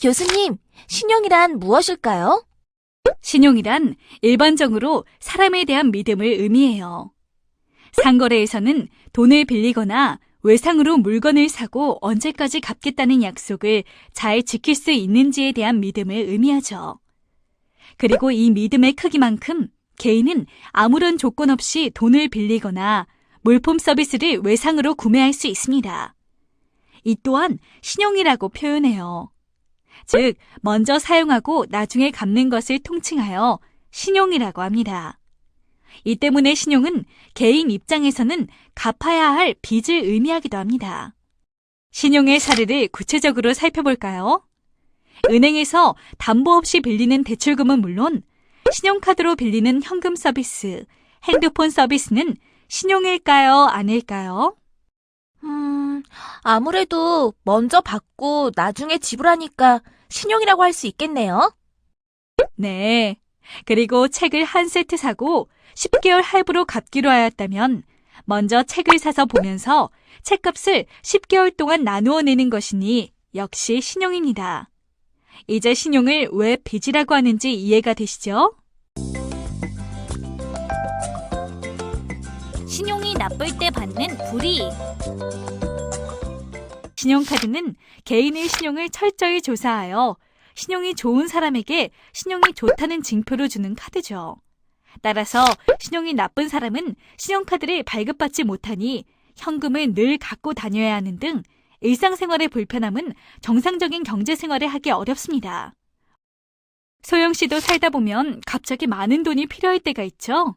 교수님, 신용이란 무엇일까요? 신용이란 일반적으로 사람에 대한 믿음을 의미해요. 상거래에서는 돈을 빌리거나 외상으로 물건을 사고 언제까지 갚겠다는 약속을 잘 지킬 수 있는지에 대한 믿음을 의미하죠. 그리고 이 믿음의 크기만큼 개인은 아무런 조건 없이 돈을 빌리거나 물품 서비스를 외상으로 구매할 수 있습니다. 이 또한 신용이라고 표현해요. 즉, 먼저 사용하고 나중에 갚는 것을 통칭하여 신용이라고 합니다. 이 때문에 신용은 개인 입장에서는 갚아야 할 빚을 의미하기도 합니다. 신용의 사례를 구체적으로 살펴볼까요? 은행에서 담보 없이 빌리는 대출금은 물론 신용카드로 빌리는 현금 서비스, 핸드폰 서비스는 신용일까요? 아닐까요? 아무래도 먼저 받고 나중에 지불하니까 신용이라고 할 수 있겠네요. 네. 그리고 책을 한 세트 사고 10개월 할부로 갚기로 하였다면 먼저 책을 사서 보면서 책값을 10개월 동안 나누어 내는 것이니 역시 신용입니다. 이제 신용을 왜 빚이라고 하는지 이해가 되시죠? 신용이 나쁠 때 받는 불이익. 신용카드는 개인의 신용을 철저히 조사하여 신용이 좋은 사람에게 신용이 좋다는 징표를 주는 카드죠. 따라서 신용이 나쁜 사람은 신용카드를 발급받지 못하니 현금을 늘 갖고 다녀야 하는 등 일상생활의 불편함은 정상적인 경제생활을 하기 어렵습니다. 소영 씨도 살다 보면 갑자기 많은 돈이 필요할 때가 있죠?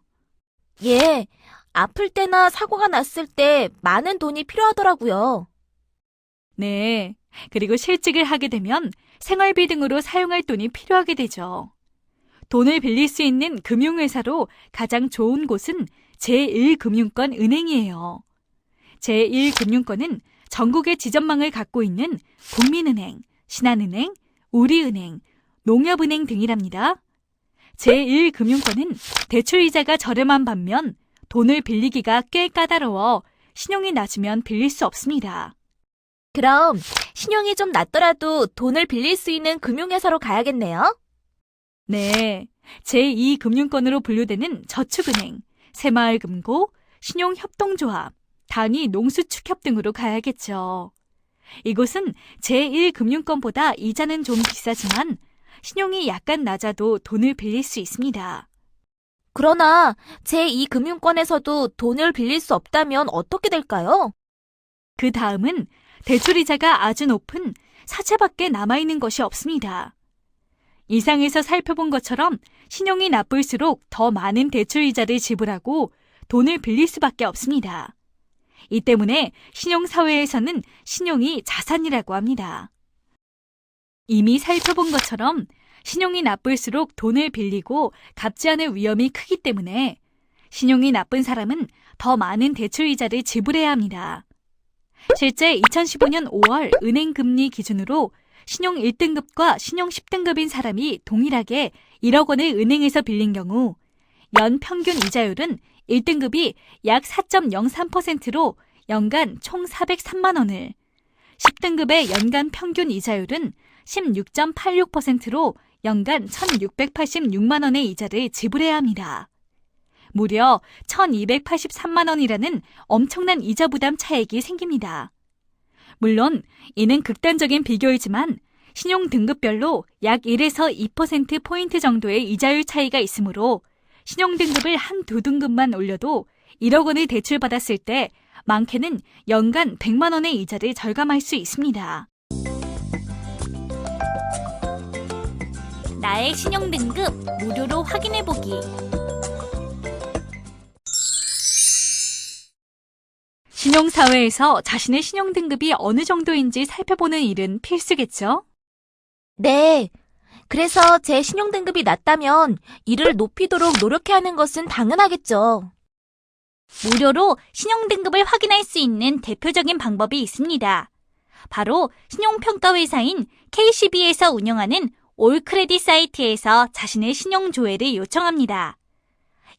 예, 아플 때나 사고가 났을 때 많은 돈이 필요하더라고요. 네. 그리고 실직을 하게 되면 생활비 등으로 사용할 돈이 필요하게 되죠. 돈을 빌릴 수 있는 금융회사로 가장 좋은 곳은 제1금융권 은행이에요. 제1금융권은 전국의 지점망을 갖고 있는 국민은행, 신한은행, 우리은행, 농협은행 등이랍니다. 제1금융권은 대출이자가 저렴한 반면 돈을 빌리기가 꽤 까다로워 신용이 낮으면 빌릴 수 없습니다. 그럼 신용이 좀 낮더라도 돈을 빌릴 수 있는 금융회사로 가야겠네요. 네, 제2금융권으로 분류되는 저축은행, 새마을금고, 신용협동조합, 단위 농수축협 등으로 가야겠죠. 이곳은 제1금융권보다 이자는 좀 비싸지만 신용이 약간 낮아도 돈을 빌릴 수 있습니다. 그러나 제2금융권에서도 돈을 빌릴 수 없다면 어떻게 될까요? 그 다음은 대출이자가 아주 높은 사채밖에 남아있는 것이 없습니다. 이상에서 살펴본 것처럼 신용이 나쁠수록 더 많은 대출이자를 지불하고 돈을 빌릴 수밖에 없습니다. 이 때문에 신용사회에서는 신용이 자산이라고 합니다. 이미 살펴본 것처럼 신용이 나쁠수록 돈을 빌리고 갚지 않을 위험이 크기 때문에 신용이 나쁜 사람은 더 많은 대출이자를 지불해야 합니다. 실제 2015년 5월 은행 금리 기준으로 신용 1등급과 신용 10등급인 사람이 동일하게 1억 원을 은행에서 빌린 경우 연 평균 이자율은 1등급이 약 4.03%로 연간 총 403만 원을, 10등급의 연간 평균 이자율은 16.86%로 연간 1,686만 원의 이자를 지불해야 합니다. 무려 1,283만 원이라는 엄청난 이자 부담 차액이 생깁니다. 물론 이는 극단적인 비교이지만 신용 등급별로 약 1에서 2%포인트 정도의 이자율 차이가 있으므로 신용 등급을 한두 등급만 올려도 1억 원을 대출받았을 때 많게는 연간 100만 원의 이자를 절감할 수 있습니다. 나의 신용 등급 무료로 확인해보기. 신용사회에서 자신의 신용 등급이 어느 정도인지 살펴보는 일은 필수겠죠? 네. 그래서 제 신용 등급이 낮다면 이를 높이도록 노력해야 하는 것은 당연하겠죠. 무료로 신용 등급을 확인할 수 있는 대표적인 방법이 있습니다. 바로 신용평가 회사인 KCB에서 운영하는 올 크레딧 사이트에서 자신의 신용 조회를 요청합니다.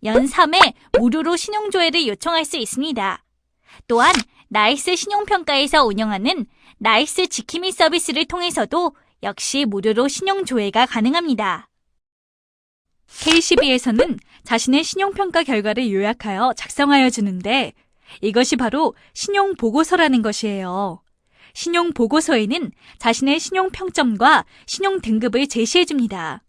연 3회 무료로 신용 조회를 요청할 수 있습니다. 또한 나이스 신용평가에서 운영하는 나이스 지킴이 서비스를 통해서도 역시 무료로 신용 조회가 가능합니다. KCB에서는 자신의 신용평가 결과를 요약하여 작성하여 주는데 이것이 바로 신용보고서라는 것이에요. 신용보고서에는 자신의 신용평점과 신용등급을 제시해줍니다.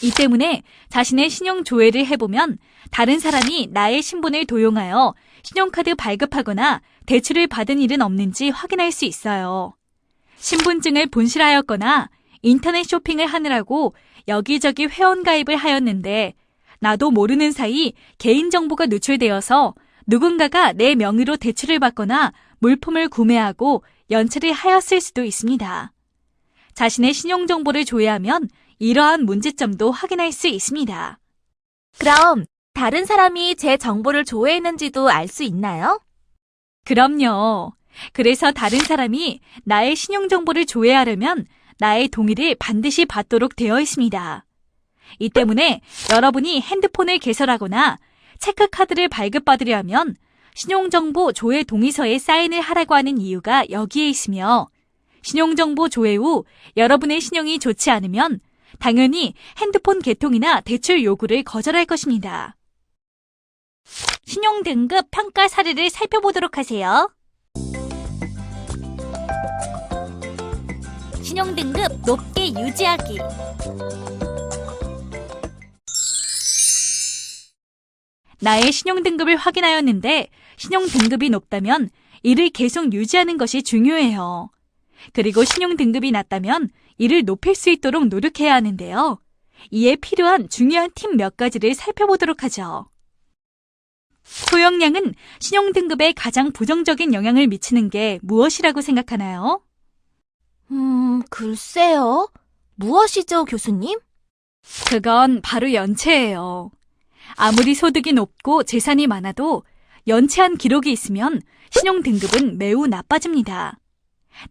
이 때문에 자신의 신용 조회를 해보면 다른 사람이 나의 신분을 도용하여 신용카드 발급하거나 대출을 받은 일은 없는지 확인할 수 있어요. 신분증을 분실하였거나 인터넷 쇼핑을 하느라고 여기저기 회원가입을 하였는데 나도 모르는 사이 개인정보가 누출되어서 누군가가 내 명의로 대출을 받거나 물품을 구매하고 연체를 하였을 수도 있습니다. 자신의 신용정보를 조회하면 이러한 문제점도 확인할 수 있습니다. 그럼 다른 사람이 제 정보를 조회했는지도 알 수 있나요? 그럼요. 그래서 다른 사람이 나의 신용정보를 조회하려면 나의 동의를 반드시 받도록 되어 있습니다. 이 때문에 여러분이 핸드폰을 개설하거나 체크카드를 발급받으려면 신용정보 조회 동의서에 사인을 하라고 하는 이유가 여기에 있으며 신용정보 조회 후 여러분의 신용이 좋지 않으면 당연히 핸드폰 개통이나 대출 요구를 거절할 것입니다. 신용등급 평가 사례를 살펴보도록 하세요. 신용등급 높게 유지하기. 나의 신용등급을 확인하였는데 신용등급이 높다면 이를 계속 유지하는 것이 중요해요. 그리고 신용등급이 낮다면 이를 높일 수 있도록 노력해야 하는데요. 이에 필요한 중요한 팁 몇 가지를 살펴보도록 하죠. 소영양은 신용등급에 가장 부정적인 영향을 미치는 게 무엇이라고 생각하나요? 글쎄요. 무엇이죠, 교수님? 그건 바로 연체예요. 아무리 소득이 높고 재산이 많아도 연체한 기록이 있으면 신용등급은 매우 나빠집니다.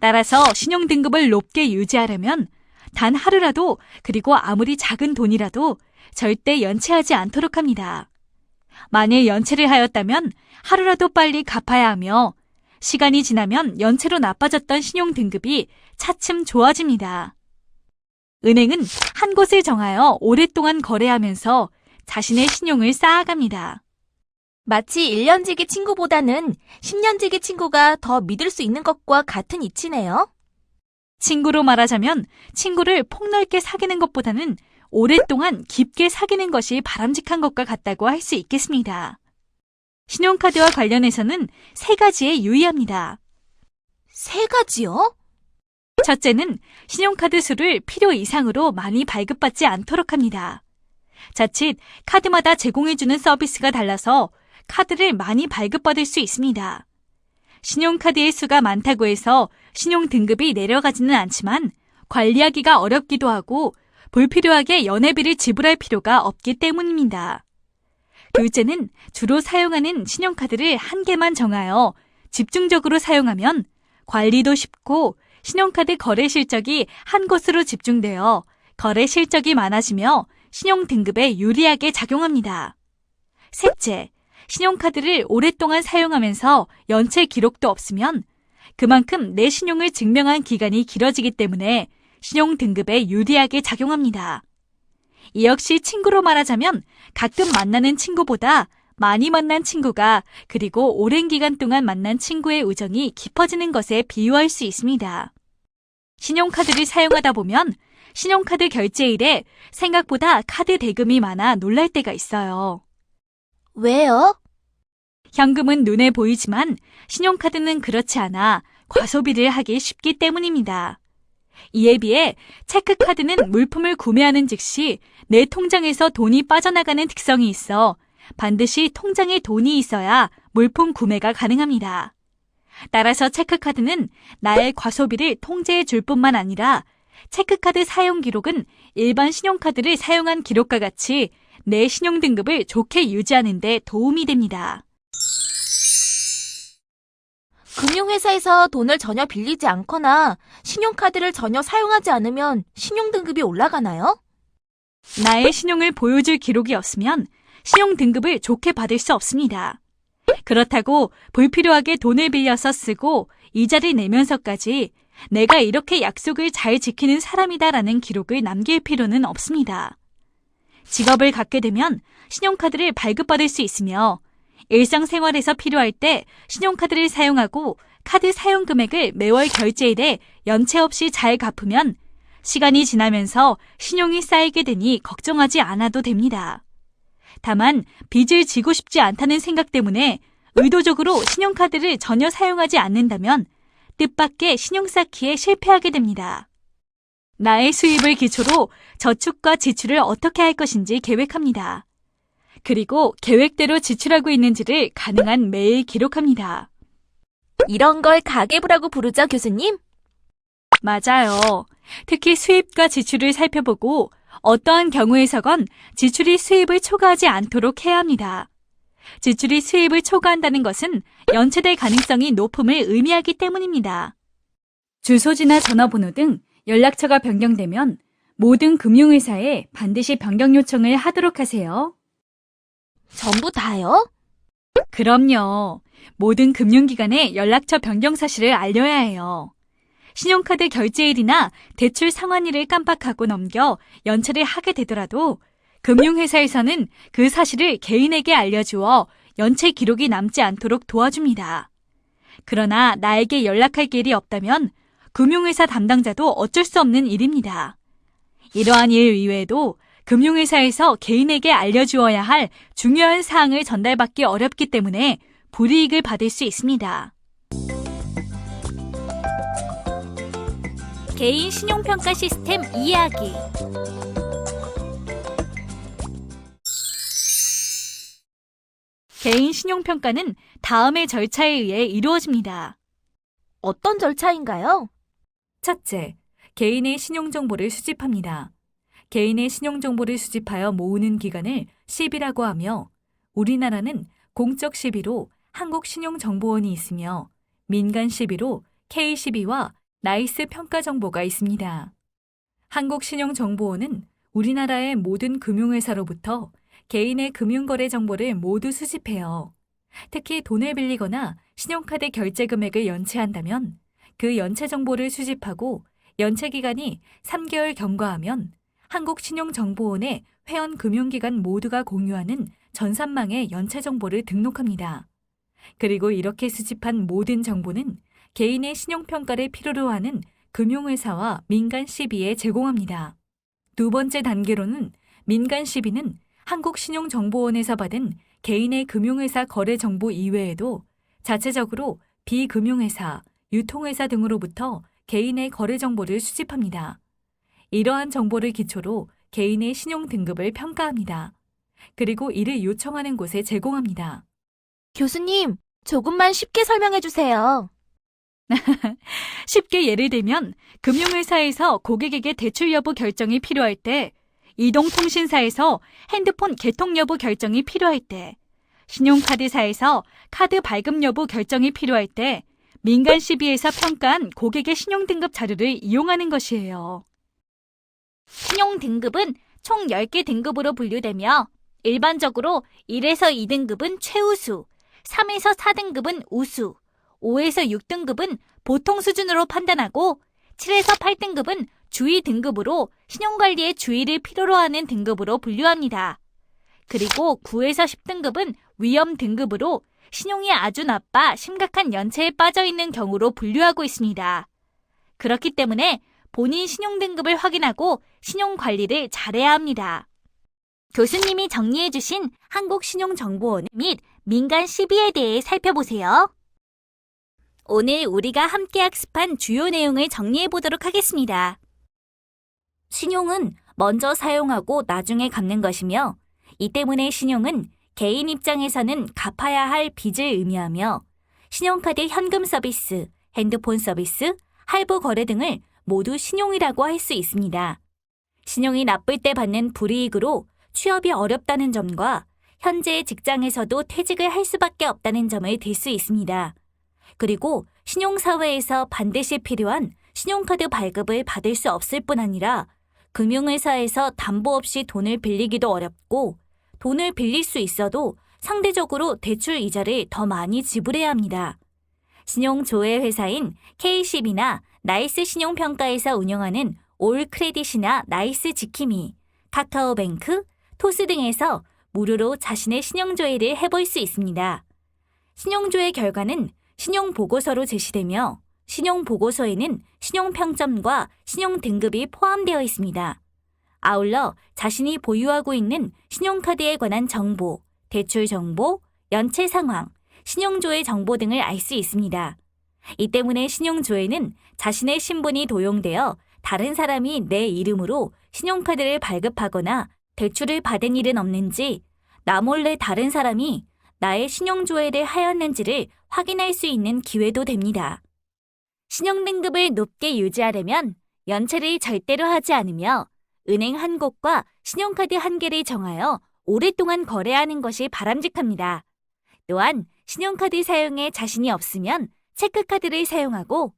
따라서 신용등급을 높게 유지하려면 단 하루라도 그리고 아무리 작은 돈이라도 절대 연체하지 않도록 합니다. 만일 연체를 하였다면 하루라도 빨리 갚아야 하며 시간이 지나면 연체로 나빠졌던 신용등급이 차츰 좋아집니다. 은행은 한 곳을 정하여 오랫동안 거래하면서 자신의 신용을 쌓아갑니다. 마치 1년지기 친구보다는 10년지기 친구가 더 믿을 수 있는 것과 같은 이치네요. 친구로 말하자면 친구를 폭넓게 사귀는 것보다는 오랫동안 깊게 사귀는 것이 바람직한 것과 같다고 할 수 있겠습니다. 신용카드와 관련해서는 3가지에 유의합니다. 3가지요? 첫째는 신용카드 수를 필요 이상으로 많이 발급받지 않도록 합니다. 자칫 카드마다 제공해주는 서비스가 달라서 카드를 많이 발급받을 수 있습니다. 신용카드의 수가 많다고 해서 신용등급이 내려가지는 않지만 관리하기가 어렵기도 하고 불필요하게 연회비를 지불할 필요가 없기 때문입니다. 둘째는 주로 사용하는 신용카드를 한 개만 정하여 집중적으로 사용하면 관리도 쉽고 신용카드 거래 실적이 한 곳으로 집중되어 거래 실적이 많아지며 신용등급에 유리하게 작용합니다. 셋째, 신용카드를 오랫동안 사용하면서 연체 기록도 없으면 그만큼 내 신용을 증명한 기간이 길어지기 때문에 신용등급에 유리하게 작용합니다. 이 역시 친구로 말하자면 가끔 만나는 친구보다 많이 만난 친구가 그리고 오랜 기간 동안 만난 친구의 우정이 깊어지는 것에 비유할 수 있습니다. 신용카드를 사용하다 보면 신용카드 결제일에 생각보다 카드 대금이 많아 놀랄 때가 있어요. 왜요? 현금은 눈에 보이지만 신용카드는 그렇지 않아 과소비를 하기 쉽기 때문입니다. 이에 비해 체크카드는 물품을 구매하는 즉시 내 통장에서 돈이 빠져나가는 특성이 있어 반드시 통장에 돈이 있어야 물품 구매가 가능합니다. 따라서 체크카드는 나의 과소비를 통제해 줄 뿐만 아니라 체크카드 사용 기록은 일반 신용카드를 사용한 기록과 같이 내 신용등급을 좋게 유지하는 데 도움이 됩니다. 금융회사에서 돈을 전혀 빌리지 않거나 신용카드를 전혀 사용하지 않으면 신용등급이 올라가나요? 나의 신용을 보여줄 기록이 없으면 신용등급을 좋게 받을 수 없습니다. 그렇다고 불필요하게 돈을 빌려서 쓰고 이자를 내면서까지 내가 이렇게 약속을 잘 지키는 사람이다라는 기록을 남길 필요는 없습니다. 직업을 갖게 되면 신용카드를 발급받을 수 있으며 일상생활에서 필요할 때 신용카드를 사용하고 카드 사용 금액을 매월 결제일에 연체 없이 잘 갚으면 시간이 지나면서 신용이 쌓이게 되니 걱정하지 않아도 됩니다. 다만 빚을 지고 싶지 않다는 생각 때문에 의도적으로 신용카드를 전혀 사용하지 않는다면 뜻밖의 신용 쌓기에 실패하게 됩니다. 나의 수입을 기초로 저축과 지출을 어떻게 할 것인지 계획합니다. 그리고 계획대로 지출하고 있는지를 가능한 매일 기록합니다. 이런 걸 가계부라고 부르죠, 교수님? 맞아요. 특히 수입과 지출을 살펴보고 어떠한 경우에서건 지출이 수입을 초과하지 않도록 해야 합니다. 지출이 수입을 초과한다는 것은 연체될 가능성이 높음을 의미하기 때문입니다. 주소지나 전화번호 등 연락처가 변경되면 모든 금융회사에 반드시 변경 요청을 하도록 하세요. 전부 다요? 그럼요. 모든 금융기관에 연락처 변경 사실을 알려야 해요. 신용카드 결제일이나 대출 상환일을 깜빡하고 넘겨 연체를 하게 되더라도 금융회사에서는 그 사실을 개인에게 알려주어 연체 기록이 남지 않도록 도와줍니다. 그러나 나에게 연락할 길이 없다면 금융회사 담당자도 어쩔 수 없는 일입니다. 이러한 일 이외에도 금융회사에서 개인에게 알려주어야 할 중요한 사항을 전달받기 어렵기 때문에 불이익을 받을 수 있습니다. 개인 신용평가 시스템 이해하기. 개인 신용평가는 다음의 절차에 의해 이루어집니다. 어떤 절차인가요? 첫째, 개인의 신용정보를 수집합니다. 개인의 신용정보를 수집하여 모으는 기관을 시비라고 하며, 우리나라는 공적 시비로 한국신용정보원이 있으며 민간 시비로 K12와 나이스 평가정보가 있습니다. 한국신용정보원은 우리나라의 모든 금융회사로부터 개인의 금융거래 정보를 모두 수집해요. 특히 돈을 빌리거나 신용카드 결제 금액을 연체한다면 그 연체 정보를 수집하고 연체 기간이 3개월 경과하면 한국신용정보원의 회원 금융기관 모두가 공유하는 전산망에 연체 정보를 등록합니다. 그리고 이렇게 수집한 모든 정보는 개인의 신용평가를 필요로 하는 금융회사와 민간 시비에 제공합니다. 두 번째 단계로는 민간 시비는 한국신용정보원에서 받은 개인의 금융회사 거래 정보 이외에도 자체적으로 비금융회사, 유통회사 등으로부터 개인의 거래 정보를 수집합니다. 이러한 정보를 기초로 개인의 신용 등급을 평가합니다. 그리고 이를 요청하는 곳에 제공합니다. 교수님, 조금만 쉽게 설명해 주세요. 쉽게 예를 들면 금융회사에서 고객에게 대출 여부 결정이 필요할 때, 이동통신사에서 핸드폰 개통 여부 결정이 필요할 때, 신용카드사에서 카드 발급 여부 결정이 필요할 때 민간 시비에서 평가한 고객의 신용등급 자료를 이용하는 것이에요. 신용등급은 총 10개 등급으로 분류되며 일반적으로 1에서 2등급은 최우수, 3에서 4등급은 우수, 5에서 6등급은 보통 수준으로 판단하고 7에서 8등급은 주의 등급으로 신용관리에 주의를 필요로 하는 등급으로 분류합니다. 그리고 9에서 10등급은 위험 등급으로 신용이 아주 나빠 심각한 연체에 빠져 있는 경우로 분류하고 있습니다. 그렇기 때문에 본인 신용 등급을 확인하고 신용 관리를 잘해야 합니다. 교수님이 정리해 주신 한국신용정보원 및 민간 시비에 대해 살펴보세요. 오늘 우리가 함께 학습한 주요 내용을 정리해 보도록 하겠습니다. 신용은 먼저 사용하고 나중에 갚는 것이며, 이 때문에 신용은 개인 입장에서는 갚아야 할 빚을 의미하며 신용카드 현금 서비스, 핸드폰 서비스, 할부 거래 등을 모두 신용이라고 할 수 있습니다. 신용이 나쁠 때 받는 불이익으로 취업이 어렵다는 점과 현재 직장에서도 퇴직을 할 수밖에 없다는 점을 들 수 있습니다. 그리고 신용사회에서 반드시 필요한 신용카드 발급을 받을 수 없을 뿐 아니라 금융회사에서 담보 없이 돈을 빌리기도 어렵고, 돈을 빌릴 수 있어도 상대적으로 대출 이자를 더 많이 지불해야 합니다. 신용조회 회사인 K12나 나이스 신용평가에서 운영하는 올 크레딧이나 나이스 지킴이, 카카오뱅크, 토스 등에서 무료로 자신의 신용조회를 해볼 수 있습니다. 신용조회 결과는 신용보고서로 제시되며 신용보고서에는 신용평점과 신용등급이 포함되어 있습니다. 아울러 자신이 보유하고 있는 신용카드에 관한 정보, 대출 정보, 연체 상황, 신용조회 정보 등을 알 수 있습니다. 이 때문에 신용조회는 자신의 신분이 도용되어 다른 사람이 내 이름으로 신용카드를 발급하거나 대출을 받은 일은 없는지, 나 몰래 다른 사람이 나의 신용조회를 하였는지를 확인할 수 있는 기회도 됩니다. 신용등급을 높게 유지하려면 연체를 절대로 하지 않으며 은행 한 곳과 신용카드 한 개를 정하여 오랫동안 거래하는 것이 바람직합니다. 또한 신용카드 사용에 자신이 없으면 체크카드를 사용하고,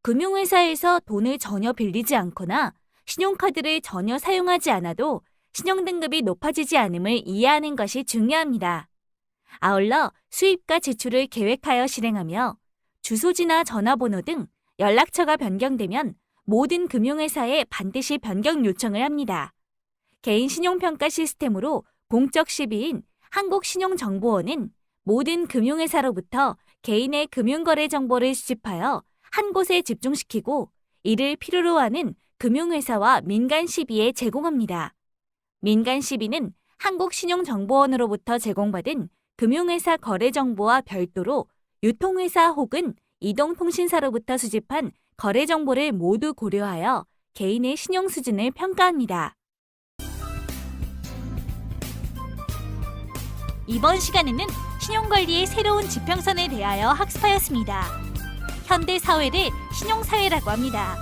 금융회사에서 돈을 전혀 빌리지 않거나 신용카드를 전혀 사용하지 않아도 신용등급이 높아지지 않음을 이해하는 것이 중요합니다. 아울러 수입과 지출을 계획하여 실행하며 주소지나 전화번호 등 연락처가 변경되면 모든 금융회사에 반드시 변경 요청을 합니다. 개인 신용평가 시스템으로 공적 시비인 한국신용정보원은 모든 금융회사로부터 개인의 금융거래 정보를 수집하여 한 곳에 집중시키고 이를 필요로 하는 금융회사와 민간 시비에 제공합니다. 민간 시비는 한국신용정보원으로부터 제공받은 금융회사 거래 정보와 별도로 유통회사 혹은 이동통신사로부터 수집한 거래 정보를 모두 고려하여 개인의 신용 수준을 평가합니다. 이번 시간에는 신용관리의 새로운 지평선에 대하여 학습하였습니다. 현대 사회를 신용사회라고 합니다.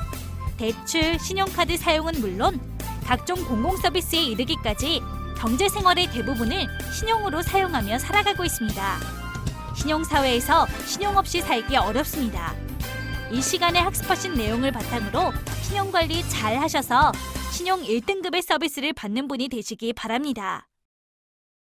대출, 신용카드 사용은 물론 각종 공공서비스에 이르기까지 경제생활의 대부분을 신용으로 사용하며 살아가고 있습니다. 신용사회에서 신용 없이 살기 어렵습니다. 이 시간에 학습하신 내용을 바탕으로 신용관리 잘 하셔서 신용 1등급의 서비스를 받는 분이 되시기 바랍니다.